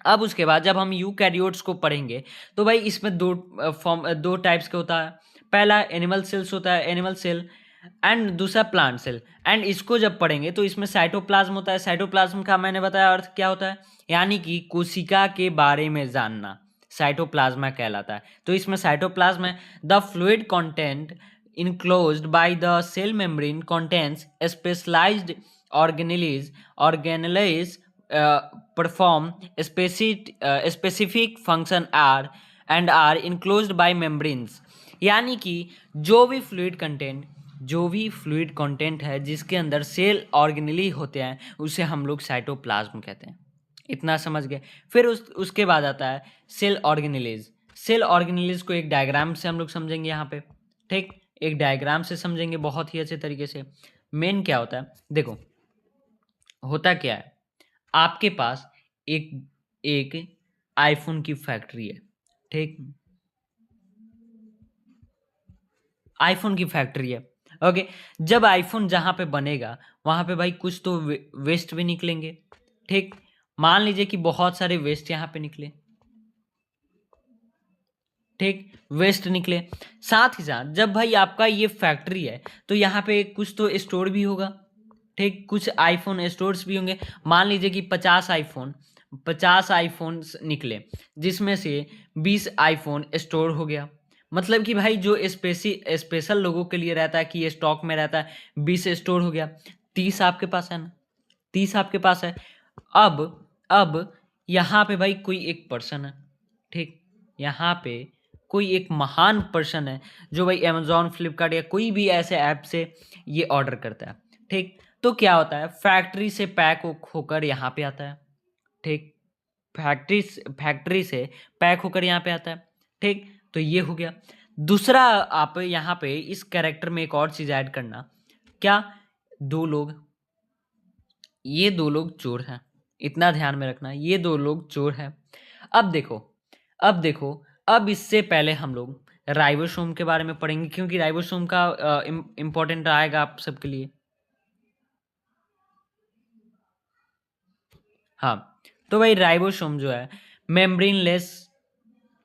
अब उसके बाद जब हम यूकैरियोट्स को पढ़ेंगे तो भाई इसमें दो टाइप्स के होता है। पहला एनिमल सेल्स होता है, एनिमल सेल, एंड दूसरा प्लांट सेल। एंड इसको जब पढ़ेंगे तो इसमें साइटोप्लाज्म होता है। साइटोप्लाज्म का मैंने बताया अर्थ क्या होता है, यानी कि कोशिका के बारे में जानना साइटोप्लाज्मा कहलाता है। तो इसमें साइटोप्लाज्म है, the fluid content enclosed by the cell membrane contains specialized organelles perform specific function are enclosed by membranes। यानी कि जो भी फ्लूइड कंटेंट है जिसके अंदर सेल ऑर्गेनेली होते हैं उसे हम लोग साइटोप्लाज्म कहते हैं। इतना समझ गए। फिर उसके बाद आता है सेल ऑर्गेनेलेज। सेल ऑर्गेनेलेज को एक डायग्राम से हम लोग समझेंगे यहाँ पे, ठीक, एक डायग्राम से समझेंगे बहुत ही अच्छे तरीके से। मेन क्या होता है, देखो होता क्या है, आपके पास एक एक आईफोन की फैक्ट्री है, ठीक, आईफोन की फैक्ट्री है, ओके। जब आईफोन जहाँ पे बनेगा वहाँ पे भाई कुछ तो वेस्ट भी निकलेंगे, ठीक। मान लीजिए कि बहुत सारे वेस्ट यहाँ पे निकले, ठीक, वेस्ट निकले। साथ ही साथ जब भाई आपका ये फैक्ट्री है तो यहाँ पे कुछ तो स्टोर भी होगा, ठीक, कुछ आईफोन स्टोर्स भी होंगे। मान लीजिए कि 50 आईफोन निकले जिसमें से 20 आईफोन स्टोर हो गया। मतलब कि भाई जो स्पेशल लोगों के लिए रहता है कि ये स्टॉक में रहता है 20 स्टोर हो गया, 30 आपके पास है ना, 30 आपके पास है। अब यहाँ पे भाई कोई एक पर्सन है, ठीक, यहाँ पे कोई एक महान पर्सन है जो भाई अमेजोन फ्लिपकार्ट या कोई भी ऐसे ऐप से ये ऑर्डर करता है, ठीक। तो क्या होता है, फैक्ट्री से पैक होकर यहाँ पे आता है, ठीक, फैक्ट्री से पैक होकर यहाँ पे आता है, ठीक। तो ये हो गया। दूसरा आप यहाँ पे इस कैरेक्टर में एक और चीज ऐड करना, क्या, ये दो लोग चोर हैं, इतना ध्यान में रखना, ये दो लोग चोर हैं। अब देखो अब इससे पहले हम लोग राइबोसोम के बारे में पढ़ेंगे क्योंकि राइबोसोम का इम्पोर्टेंट आएगा आप सबके लिए। हाँ, तो भाई राइबोसोम जो है मेम्ब्रेनलेस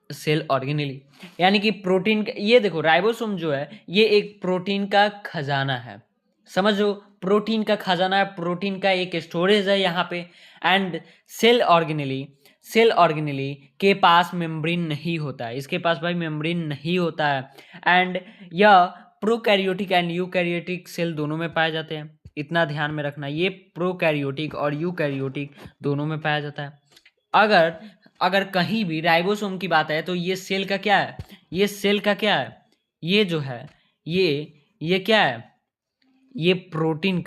सेल ऑर्गेनेली, यानी कि प्रोटीन, ये देखो राइबोसोम जो है ये एक प्रोटीन का खजाना है, समझो, प्रोटीन का खजाना है, प्रोटीन का एक स्टोरेज है यहाँ पे। एंड सेल ऑर्गेनेली के पास मेम्ब्रेन नहीं होता है, इसके पास भाई मेम्ब्रेन नहीं होता है। एंड यह प्रोकैरियोटिक एंड यूकैरियोटिक सेल दोनों में पाए जाते हैं, इतना ध्यान में रखना, ये प्रोकैरियोटिक और यूकैरियोटिक दोनों में पाया जाता है। अगर कहीं भी राइबोसोम की बात है तो ये सेल का क्या है, ये सेल का क्या है, ये जो है ये क्या है, ये प्रोटीन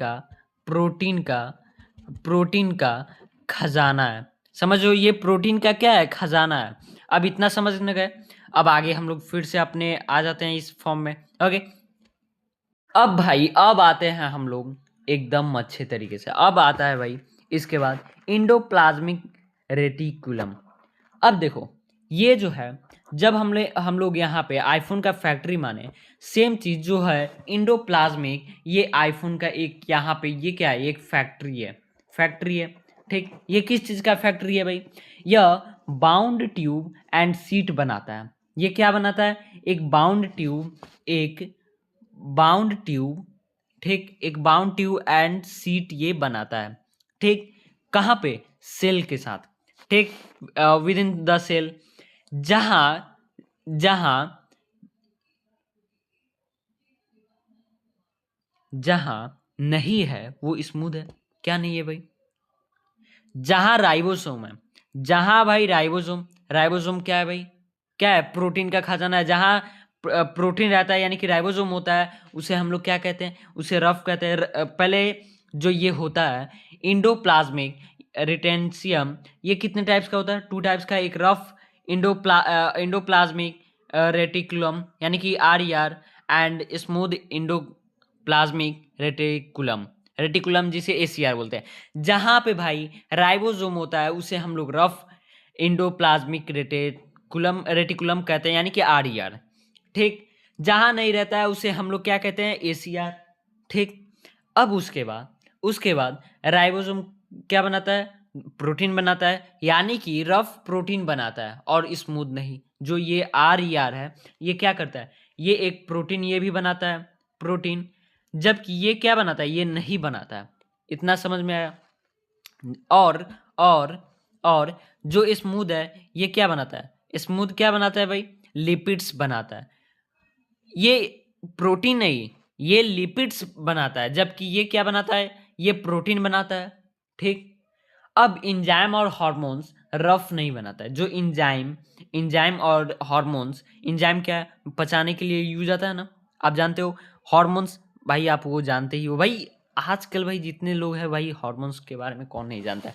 का खजाना है, समझो, ये प्रोटीन का क्या है, खजाना है। अब इतना समझने गए, अब आगे हम लोग फिर से अपने आ जाते हैं इस फॉर्म में, ओके। अब भाई अब आते हैं हम लोग एकदम अच्छे तरीके से, अब आता है भाई इसके बाद इंडोप्लाज्मिक रेटिकुलम। अब देखो ये जो है, जब हम लोग यहाँ पे आईफोन का फैक्ट्री माने, सेम चीज जो है इंडोप्लाज्मिक, ये आईफोन का एक यहाँ पे ये क्या है, एक फैक्ट्री है, ठीक। ये किस चीज का फैक्ट्री है भाई, यह बाउंड ट्यूब एंड सीट बनाता है। ये क्या बनाता है, एक बाउंड ट्यूब, ठीक, एक बाउंड ट्यूब एंड सीट ये बनाता है, ठीक। कहाँ पे, सेल के साथ, ठीक, विद इन द सेल, जहां नहीं है वो स्मूथ है। क्या नहीं है भाई, जहां राइबोसोम है, जहां भाई राइबोसोम क्या है भाई, क्या है, प्रोटीन का खजाना है। जहां प्रोटीन रहता है यानी कि राइबोसोम होता है, उसे हम लोग क्या कहते हैं, उसे रफ कहते हैं। पहले जो ये होता है इंडोप्लाज्मिक रिटेंशियम, ये कितने टाइप्स का होता है, 2 टाइप्स का, एक रफ इंडोप्लाज्मिक रेटिकुलम यानी कि RER, and smooth endoplasmic reticulum जिसे ACR बोलते हैं। जहां पे भाई राइबोसोम होता है उसे हम लोग रफ इंडोप्लाज्मिक रेटिकुलम कहते हैं यानी कि RER, ठीक। जहां नहीं रहता है उसे हम लोग क्या कहते हैं, ACR, ठीक। अब उसके बाद राइबोसोम क्या बनाता है, प्रोटीन बनाता है, यानी कि रफ प्रोटीन बनाता है और स्मूथ नहीं। जो ये RER है ये क्या करता है, ये एक प्रोटीन ये भी बनाता है, प्रोटीन, जबकि ये क्या बनाता है, ये नहीं बनाता है। इतना समझ में आया। और जो स्मूथ है ये क्या बनाता है, स्मूथ क्या बनाता है भाई, लिपिड्स बनाता है। ये प्रोटीन नहीं, ये लिपिड्स बनाता है, जबकि ये क्या बनाता है, ये प्रोटीन बनाता है, ठीक। अब इंजाइम और हार्मोन्स रफ नहीं बनाता है। जो इंजाइम और हार्मोन्स, इंजाइम क्या है, पचाने के लिए यूज आता है ना, आप जानते हो। हार्मोन्स भाई आप वो जानते ही हो भाई, आजकल भाई जितने लोग हैं भाई हार्मोन्स के बारे में कौन नहीं जानता है।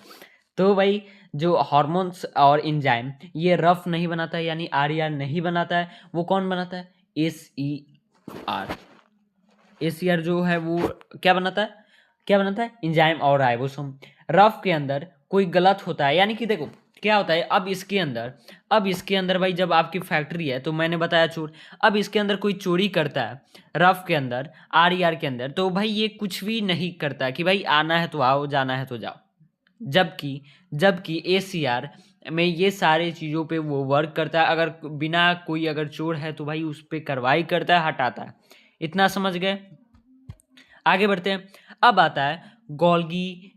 तो भाई जो हार्मोन्स और इंजाइम ये रफ नहीं बनाता है, यानी RER नहीं बनाता है, वो कौन बनाता है, ACR। ACR जो है वो क्या बनाता है, इंजाइम और राइबोसोम। रफ के अंदर कोई गलत होता है, यानी कि देखो क्या होता है, अब इसके अंदर भाई जब आपकी फैक्ट्री है, तो मैंने बताया चोर, अब इसके अंदर कोई चोरी करता है रफ के अंदर, RER के अंदर, तो भाई ये कुछ भी नहीं करता कि भाई आना है तो आओ, जाना है तो जाओ। जबकि ACR में ये सारे चीज़ों पे वो वर्क करता है। अगर बिना कोई अगर चोर है तो भाई उस पर कार्रवाई करता है, हटाता है। इतना समझ गए। आगे बढ़ते हैं। अब आता है गोल्गी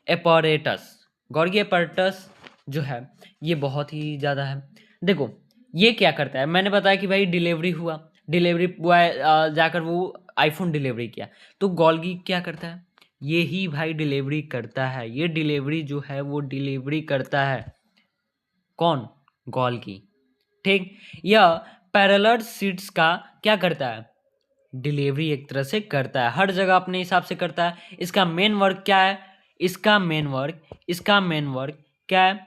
एपॉरेटस। गोल्गी एपॉरेटस जो है ये बहुत ही ज़्यादा है। देखो ये क्या करता है, मैंने बताया कि भाई डिलीवरी हुआ, डिलीवरी बॉय जाकर वो आईफोन डिलीवरी किया, तो गोल्गी क्या करता है, ये ही भाई डिलीवरी करता है। ये डिलीवरी जो है वो डिलीवरी करता है, कौन, गोल्गी, ठीक। यह पैरेलल सीट्स का क्या करता है, डिलीवरी एक तरह से करता है, हर जगह अपने हिसाब से करता है। इसका मेन वर्क क्या है, इसका मेन वर्क क्या है,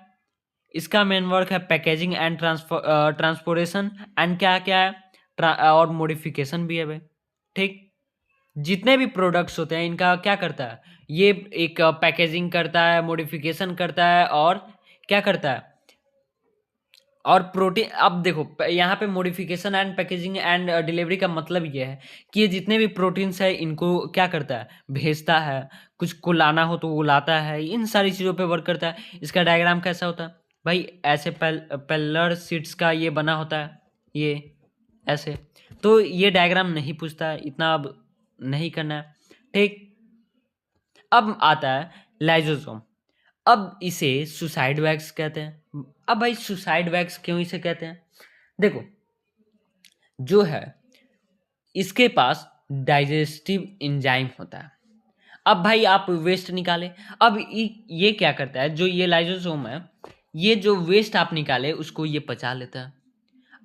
इसका मेन वर्क है पैकेजिंग एंड ट्रांसपोर्टेशन एंड क्या क्या है, और मॉडिफिकेशन भी है भाई, ठीक। जितने भी प्रोडक्ट्स होते हैं इनका क्या करता है, ये एक पैकेजिंग करता है, मॉडिफिकेशन करता है, और क्या करता है, और प्रोटीन। अब देखो यहाँ पे modification and packaging and delivery का मतलब ये है कि ये जितने भी प्रोटीन्स है इनको क्या करता है, भेजता है, कुछ को लाना हो तो वो लाता है, इन सारी चीज़ों पे वर्क करता है। इसका डायग्राम कैसा होता है भाई, ऐसे पेलर सीट्स का ये बना होता है, ये ऐसे। तो ये डायग्राम नहीं पूछता है, इतना अब नहीं करना है, ठीक। अब आता है लाइजोसोम। अब इसे सुसाइड वैक्स कहते हैं। अब भाई सुसाइड वैक्स क्यों इसे कहते हैं, देखो जो है इसके पास डाइजेस्टिव एंजाइम होता है। अब भाई आप वेस्ट निकाले, अब ये क्या करता है, जो ये लाइजोसोम है, ये जो वेस्ट आप निकाले उसको ये पचा लेता है।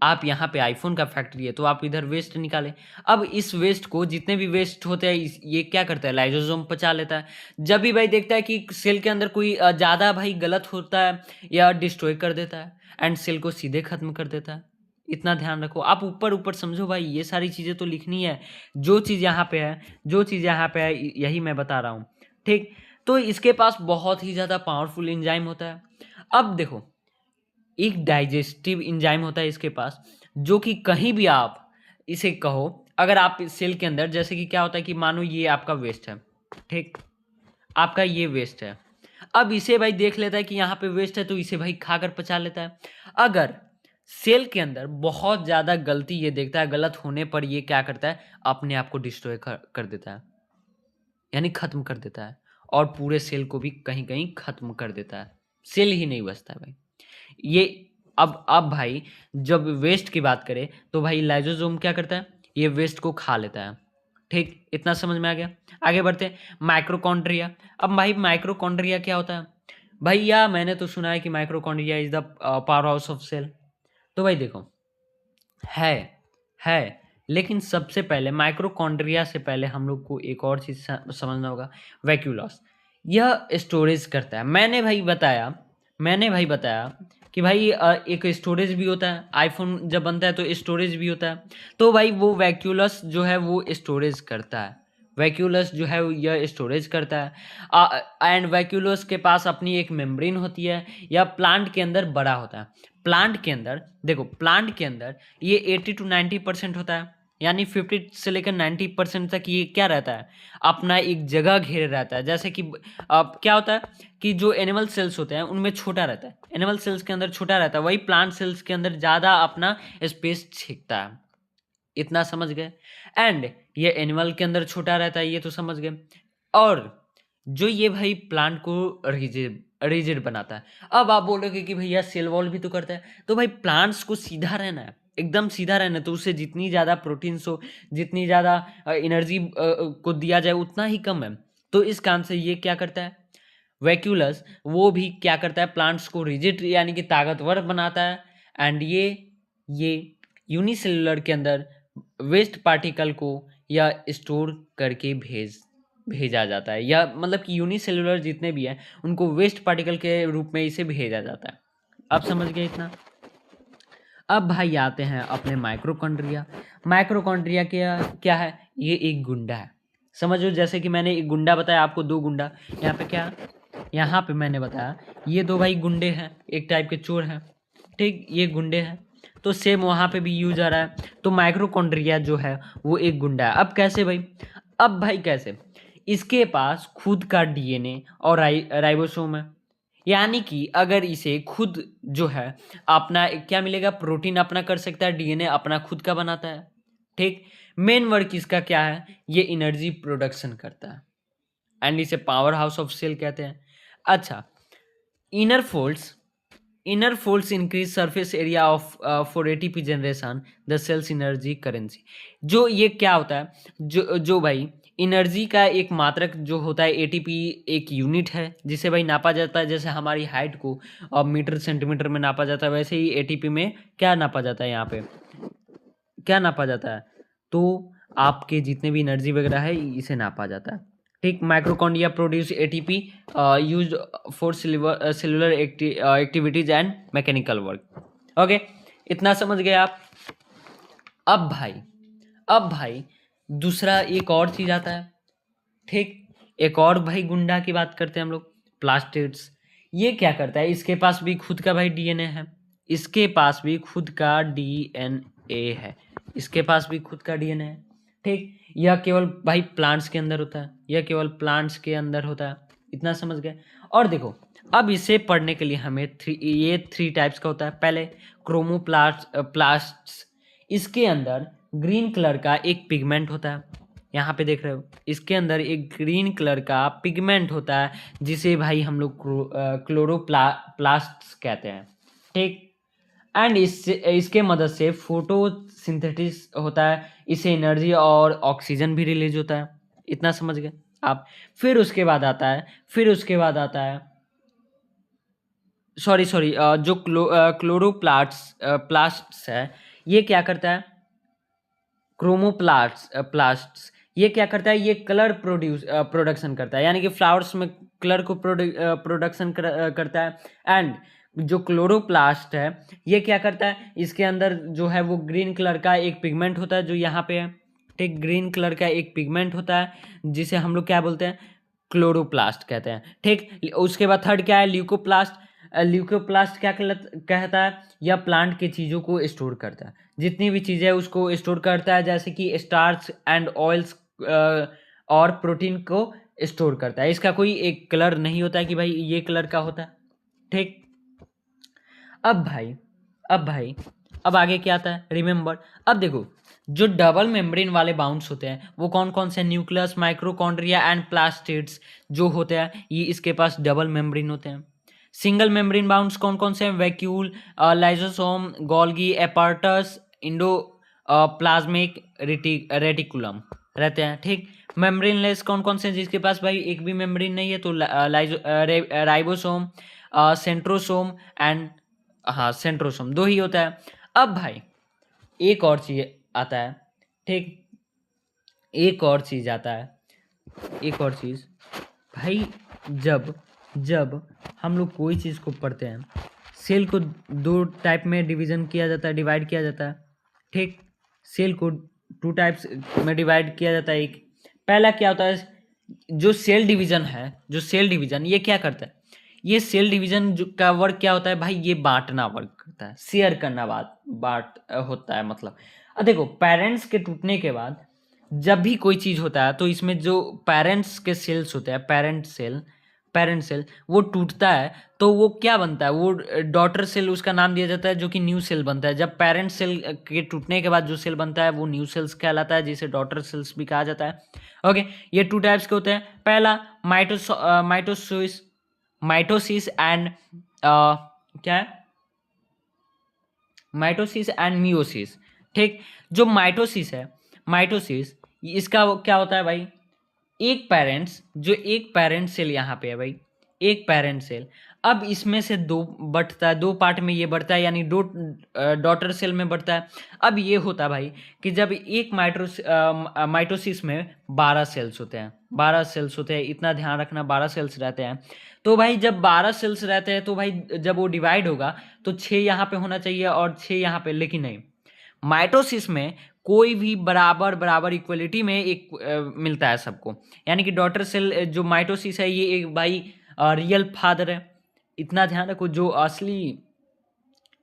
आप यहाँ पे आईफोन का फैक्ट्री है तो आप इधर वेस्ट निकाले, अब इस वेस्ट को, जितने भी वेस्ट होते हैं ये क्या करता है, लाइजोसोम पचा लेता है। जब भी भाई देखता है कि सेल के अंदर कोई ज़्यादा भाई गलत होता है, या डिस्ट्रॉय कर देता है, एंड सेल को सीधे खत्म कर देता है। इतना ध्यान रखो, आप ऊपर ऊपर समझो भाई, ये सारी चीज़ें तो लिखनी है, जो चीज़ यहाँ पे है यही मैं बता रहा हूँ, ठीक। तो इसके पास बहुत ही ज़्यादा पावरफुल एंजाइम होता है। अब देखो एक डाइजेस्टिव एंजाइम होता है इसके पास, जो कि कहीं भी आप इसे कहो, अगर आप इस सेल के अंदर, जैसे कि क्या होता है कि मानो ये आपका वेस्ट है, ठीक, आपका ये वेस्ट है, अब इसे भाई देख लेता है कि यहाँ पे वेस्ट है, तो इसे भाई खाकर पचा लेता है। अगर सेल के अंदर बहुत ज़्यादा गलती ये देखता है, गलत होने पर ये क्या करता है, अपने आप को डिस्ट्रॉय कर देता है, यानी खत्म कर देता है, और पूरे सेल को भी कहीं कहीं खत्म कर देता है, सेल ही नहीं बचता है भाई ये। अब भाई जब वेस्ट की बात करें तो भाई लाइजोसोम क्या करता है, ये वेस्ट को खा लेता है, ठीक। इतना समझ में आ गया। आगे बढ़ते हैं, माइक्रोकॉन्ड्रिया। अब भाई माइक्रोकॉन्ड्रिया क्या होता है भैया, मैंने तो सुना है कि mitochondria is the powerhouse of cell. तो भाई देखो है, लेकिन सबसे पहले माइक्रोकॉन्ड्रिया से पहले हम लोग को एक और चीज़ समझना होगा, वैक्यूलस। यह स्टोरेज करता है। मैंने भाई बताया कि भाई एक स्टोरेज भी होता है, आईफोन जब बनता है तो स्टोरेज भी होता है। तो भाई वो वैक्यूलस जो है वो स्टोरेज करता है, वैक्यूलस जो है यह स्टोरेज करता है। एंड वैक्यूलस के पास अपनी एक मेम्ब्रेन होती है, या प्लांट के अंदर बड़ा होता है। प्लांट के अंदर देखो, प्लांट के अंदर ये 80 to 90% होता है, यानी 50 से लेकर 90% तक ये क्या रहता है, अपना एक जगह घेरे रहता है। जैसे कि अब क्या होता है कि जो एनिमल सेल्स होते हैं उनमें छोटा रहता है, एनिमल सेल्स के अंदर छोटा रहता है, वही प्लांट सेल्स के अंदर ज़्यादा अपना स्पेस छींकता है। इतना समझ गए। एंड ये एनिमल के अंदर छोटा रहता है, ये तो समझ गए। और जो ये भाई प्लांट को रिजिड बनाता है। अब आप बोलोगे कि भैया सेल वॉल भी तो करता है, तो भाई प्लांट्स को सीधा रहना है, एकदम सीधा रहना, तो उससे जितनी ज़्यादा प्रोटीन्स हो, जितनी ज़्यादा एनर्जी को दिया जाए उतना ही कम है। तो इस काम से ये क्या करता है, वैक्यूलस, वो भी क्या करता है, प्लांट्स को रिजिड यानी कि ताकतवर बनाता है। एंड ये यूनिसेलुलर के अंदर वेस्ट पार्टिकल को या स्टोर करके भेजा जाता है, या मतलब कि यूनिसेलुलर जितने भी हैं उनको वेस्ट पार्टिकल के रूप में इसे भेजा जाता है। अब समझ गए इतना। अब भाई आते हैं अपने माइक्रोकॉन्ड्रिया। माइक्रोकॉन्ड्रिया क्या क्या है, ये एक गुंडा है, समझो। जैसे कि मैंने एक गुंडा बताया आपको, दो गुंडा, यहाँ पे क्या, यहाँ पे मैंने बताया ये दो भाई गुंडे हैं, एक टाइप के चोर हैं, ठीक, ये गुंडे हैं। तो सेम वहाँ पे भी यूज आ रहा है। तो माइक्रोकॉन्ड्रिया जो है वो एक गुंडा है। अब कैसे भाई, अब भाई कैसे, इसके पास खुद का डीएनए और राइबोसोम है, यानी कि अगर इसे खुद जो है अपना क्या मिलेगा, प्रोटीन अपना कर सकता है, डीएनए अपना खुद का बनाता है, ठीक। मेन वर्क इसका क्या है, ये एनर्जी प्रोडक्शन करता है, एंड इसे पावर हाउस ऑफ सेल कहते हैं। अच्छा, inner folds, inner folds increase surface area of for ATP generation the cell's energy currency. जो ये क्या होता है, जो भाई एनर्जी का एक मात्रक जो होता है, एटीपी एक यूनिट है जिसे भाई नापा जाता है। जैसे हमारी हाइट को मीटर सेंटीमीटर में नापा जाता है, वैसे ही एटीपी में क्या नापा जाता है, यहाँ पे क्या नापा जाता है, तो आपके जितने भी एनर्जी वगैरह है इसे नापा जाता है, ठीक। माइक्रोकॉन्ड्रिया produce ATP used for cellular activities and mechanical work. Okay, इतना समझ गए आप। अब भाई, अब भाई दूसरा एक और चीज आता है, ठीक। एक और भाई गुंडा की बात करते हैं हम लोग, प्लास्टिड्स। ये क्या करता है, इसके पास भी खुद का भाई डीएनए है, इसके पास भी खुद का डीएनए है, इसके पास भी खुद का डीएनए है, ठीक। यह केवल भाई प्लांट्स के अंदर होता है, यह केवल प्लांट्स के अंदर होता है, इतना समझ गए। और देखो, अब इसे पढ़ने के लिए हमें ये थ्री टाइप्स का होता है। पहले प्लास्ट्स, इसके अंदर ग्रीन कलर का एक पिगमेंट होता है, यहाँ पे देख रहे हो, इसके अंदर एक ग्रीन कलर का पिगमेंट होता है जिसे भाई हम लोग क्लोरोप्लास्ट कहते हैं, ठीक। एंड इसके मदद से फोटोसिंथेसिस होता है, इससे एनर्जी और ऑक्सीजन भी रिलीज होता है, इतना समझ गए आप। फिर उसके बाद आता है, सॉरी जो प्लास्ट्स है, ये क्या करता है, प्लास्ट्स, ये क्या करता है, ये कलर प्रोडक्शन करता है, यानी कि फ्लावर्स में कलर को प्रोडक्शन करता है। एंड जो क्लोरोप्लास्ट है, ये क्या करता है, इसके अंदर जो है वो ग्रीन कलर का एक पिगमेंट होता है जो यहाँ पे है, ठीक। ग्रीन कलर का एक पिगमेंट होता है जिसे हम लोग क्या बोलते हैं, क्लोरोप्लास्ट कहते हैं, ठीक। उसके बाद थर्ड क्या है, ल्यूकोप्लास्ट। ल्यूकोप्लास्ट क्या कहता है, यह प्लांट की चीज़ों को स्टोर करता है, जितनी भी चीज़ें उसको स्टोर करता है, जैसे कि स्टार्च एंड ऑयल्स और प्रोटीन को स्टोर करता है। इसका कोई एक कलर नहीं होता है कि भाई ये कलर का होता है, ठीक। अब भाई, अब आगे क्या आता है, रिमेंबर। अब देखो, जो डबल मेम्ब्रेन वाले बाउंड्स होते हैं वो कौन कौन से, न्यूक्लियस, माइक्रोकॉन्ड्रिया एंड प्लास्टिड्स जो होते हैं, ये इसके पास डबल मेम्ब्रेन होते हैं। सिंगल मेम्ब्रेन बाउंड्स कौन कौन से हैं, vacuole, lysosome, Golgi, apparatus, Indo plasmic reticulum रहते हैं, ठीक। मेम्ब्रेनलेस कौन कौन से हैं, जिसके पास भाई एक भी मेम्ब्रेन नहीं है, तो राइबोसोम, सेंट्रोसोम एंड, हाँ सेंट्रोसोम, दो ही होता है। अब भाई एक और चीज आता है, ठीक, एक और चीज भाई, जब हम लोग कोई चीज़ को पढ़ते हैं, सेल को दो टाइप में डिवीजन किया जाता है, डिवाइड किया जाता है, ठीक। सेल को टू टाइप्स में डिवाइड किया जाता है। एक पहला क्या होता है, जो सेल डिवीजन ये क्या करता है, ये सेल डिवीजन का वर्क क्या होता है भाई, ये बांटना वर्क करता है, शेयर करना बांट होता है। मतलब देखो, पेरेंट्स के टूटने के बाद जब भी कोई चीज़ होता है तो इसमें जो पेरेंट्स के सेल्स होते हैं, पेरेंट सेल वो टूटता है तो वो क्या बनता है, वो डॉटर सेल उसका नाम दिया जाता है, जो कि न्यू सेल बनता है। जब पेरेंट सेल के टूटने के बाद जो सेल बनता है वो न्यू सेल्स कहलाता है, जिसे डॉटर सेल्स भी कहा जाता है। ओके, ये टू टाइप्स के होते हैं। पहला माइटोसिस एंड क्या है, माइटोसिस एंड मियोसिस। ठीक, जो माइटोसिस है, माइटोसिस इसका क्या होता है भाई, एक पेरेंट सेल यहाँ पे है भाई, एक पेरेंट सेल। अब इसमें से दो बटता है, दो पार्ट में ये बढ़ता है, यानी दो डॉटर सेल में बढ़ता है। अब ये होता है भाई कि जब एक माइटोसिस में 12 सेल्स होते हैं, 12 सेल्स होते हैं, इतना ध्यान रखना, 12 सेल्स रहते हैं। तो भाई जब 12 सेल्स रहते हैं तो भाई जब वो डिवाइड होगा तो 6 यहाँ पे होना चाहिए और 6 यहाँ पे, लेकिन नहीं, माइटोसिस में कोई भी बराबर बराबर इक्वलिटी में एक मिलता है सबको, यानी कि डॉटर सेल जो माइटोसिस है ये एक भाई रियल फादर है, इतना ध्यान रखो। जो असली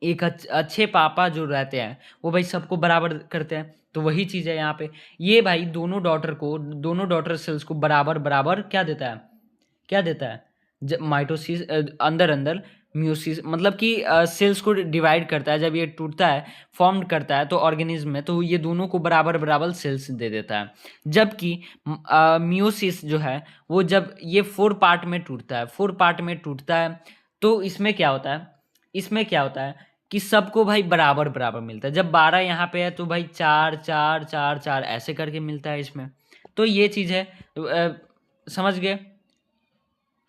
एक अच्छे पापा जो रहते हैं वो भाई सबको बराबर करते हैं, तो वही चीज़ है यहाँ पे। ये भाई दोनों डॉटर सेल्स को बराबर बराबर क्या देता है, क्या देता है, जब माइटोसिस अंदर अंदर म्यूसिस मतलब कि सेल्स को डिवाइड करता है, जब ये टूटता है, फॉर्म करता है तो ऑर्गेनिज्म में, तो ये दोनों को बराबर बराबर सेल्स दे देता है। जबकि म्यूसिस जो है वो जब ये 4 पार्ट में टूटता है, 4 पार्ट में टूटता है, तो इसमें क्या होता है, इसमें क्या होता है कि सबको भाई बराबर बराबर मिलता है। जब 12 यहाँ पे है तो भाई 4 4 4 4 ऐसे करके मिलता है इसमें, तो ये चीज़ है, समझ गए।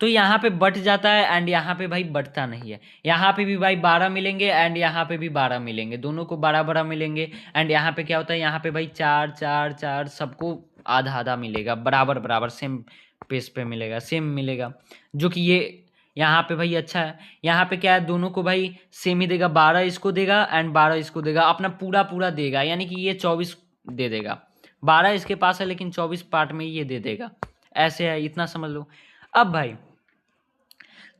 तो यहाँ पे बट जाता है एंड यहाँ पे भाई बटता नहीं है, यहाँ पे भी भाई 12 मिलेंगे एंड यहाँ पे भी 12 मिलेंगे, दोनों को 12 12 मिलेंगे। एंड यहाँ पे क्या होता है, यहाँ पे भाई 4 4 4 सबको आधा आधा मिलेगा, बराबर बराबर सेम पेस पे मिलेगा, सेम मिलेगा, जो कि ये यहाँ पे भाई अच्छा है। यहाँ पे क्या है, दोनों को भाई सेम ही देगा, 12 इसको देगा एंड 12 इसको देगा, अपना पूरा पूरा देगा, यानी कि ये 24 दे देगा। 12 इसके पास है लेकिन 24 पार्ट में ये दे देगा, ऐसे है, इतना समझ लो। अब भाई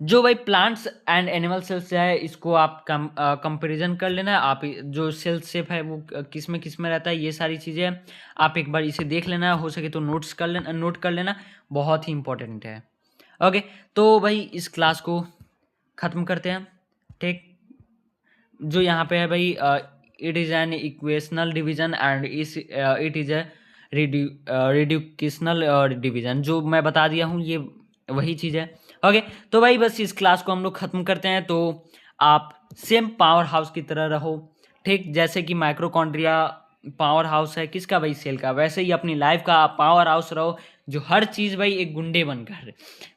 जो भाई प्लांट्स एंड एनिमल सेल्स है, इसको आप कंपैरिजन कर लेना, आप जो सेल शेप है वो किस में रहता है, ये सारी चीज़ें आप एक बार इसे देख लेना, हो सके तो नोट कर लेना, बहुत ही इंपॉर्टेंट है। ओके, तो भाई इस क्लास को ख़त्म करते हैं। ठीक, जो यहाँ पे है भाई, it is an equational division and it is a reductional division, जो मैं बता दिया हूँ ये वही चीज़ है। ओके, तो भाई बस इस क्लास को हम लोग ख़त्म करते हैं। तो आप सेम पावर हाउस की तरह रहो, ठीक, जैसे कि माइक्रोकॉन्ड्रिया पावर हाउस है किसका भाई, सेल का, वैसे ही अपनी लाइफ का आप पावर हाउस रहो, जो हर चीज़ भाई एक गुंडे बनकर,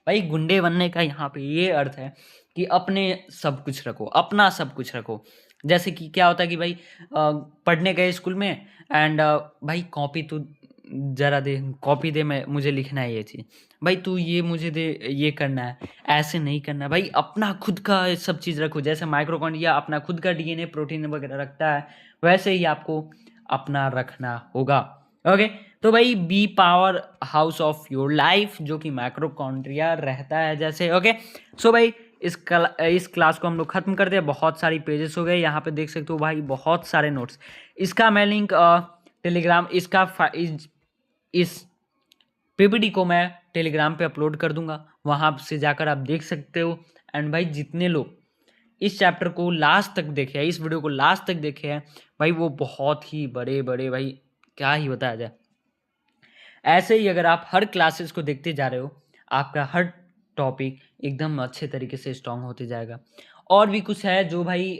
भाई गुंडे बनने का यहाँ पे ये अर्थ है कि अपने सब कुछ रखो, अपना सब कुछ रखो। जैसे कि क्या होता है कि भाई पढ़ने गए स्कूल में एंड भाई कॉपी तो ज़रा दे, कॉपी दे, मैं मुझे लिखना है ये चीज़, भाई तू ये मुझे दे, ये करना है, ऐसे नहीं करना है भाई, अपना खुद का सब चीज़ रखो। जैसे माइक्रोकॉन्ड्रिया अपना खुद का डीएनए प्रोटीन वगैरह रखता है, वैसे ही आपको अपना रखना होगा। ओके, तो भाई be powerhouse of your life, जो कि माइक्रोकॉन्ड्रिया रहता है जैसे। ओके, सो भाई इस क्लास को हम लोग ख़त्म करते हैं। बहुत सारी पेजेस हो गए, यहाँ पे देख सकते हो भाई बहुत सारे नोट्स। इसका मैं लिंक टेलीग्राम, इस पीपीटी को मैं टेलीग्राम पे अपलोड कर दूंगा, वहाँ से जाकर आप देख सकते हो। एंड भाई जितने लोग इस चैप्टर को लास्ट तक देखे हैं, इस वीडियो को लास्ट तक देखे हैं भाई, वो बहुत ही बड़े बड़े भाई, क्या ही बताया जाए। ऐसे ही अगर आप हर क्लासेस को देखते जा रहे हो, आपका हर टॉपिक एकदम अच्छे तरीके से स्ट्रॉन्ग होते जाएगा। और भी कुछ है जो भाई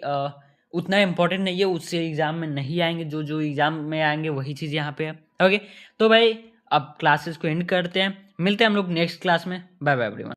उतना इम्पोर्टेंट नहीं है, उससे एग्ज़ाम में नहीं आएंगे, जो जो एग्ज़ाम में आएंगे वही चीज़ यहाँ पे है। ओके, तो भाई अब क्लासेस को एंड करते हैं, मिलते हैं हम लोग नेक्स्ट क्लास में। Bye bye everyone.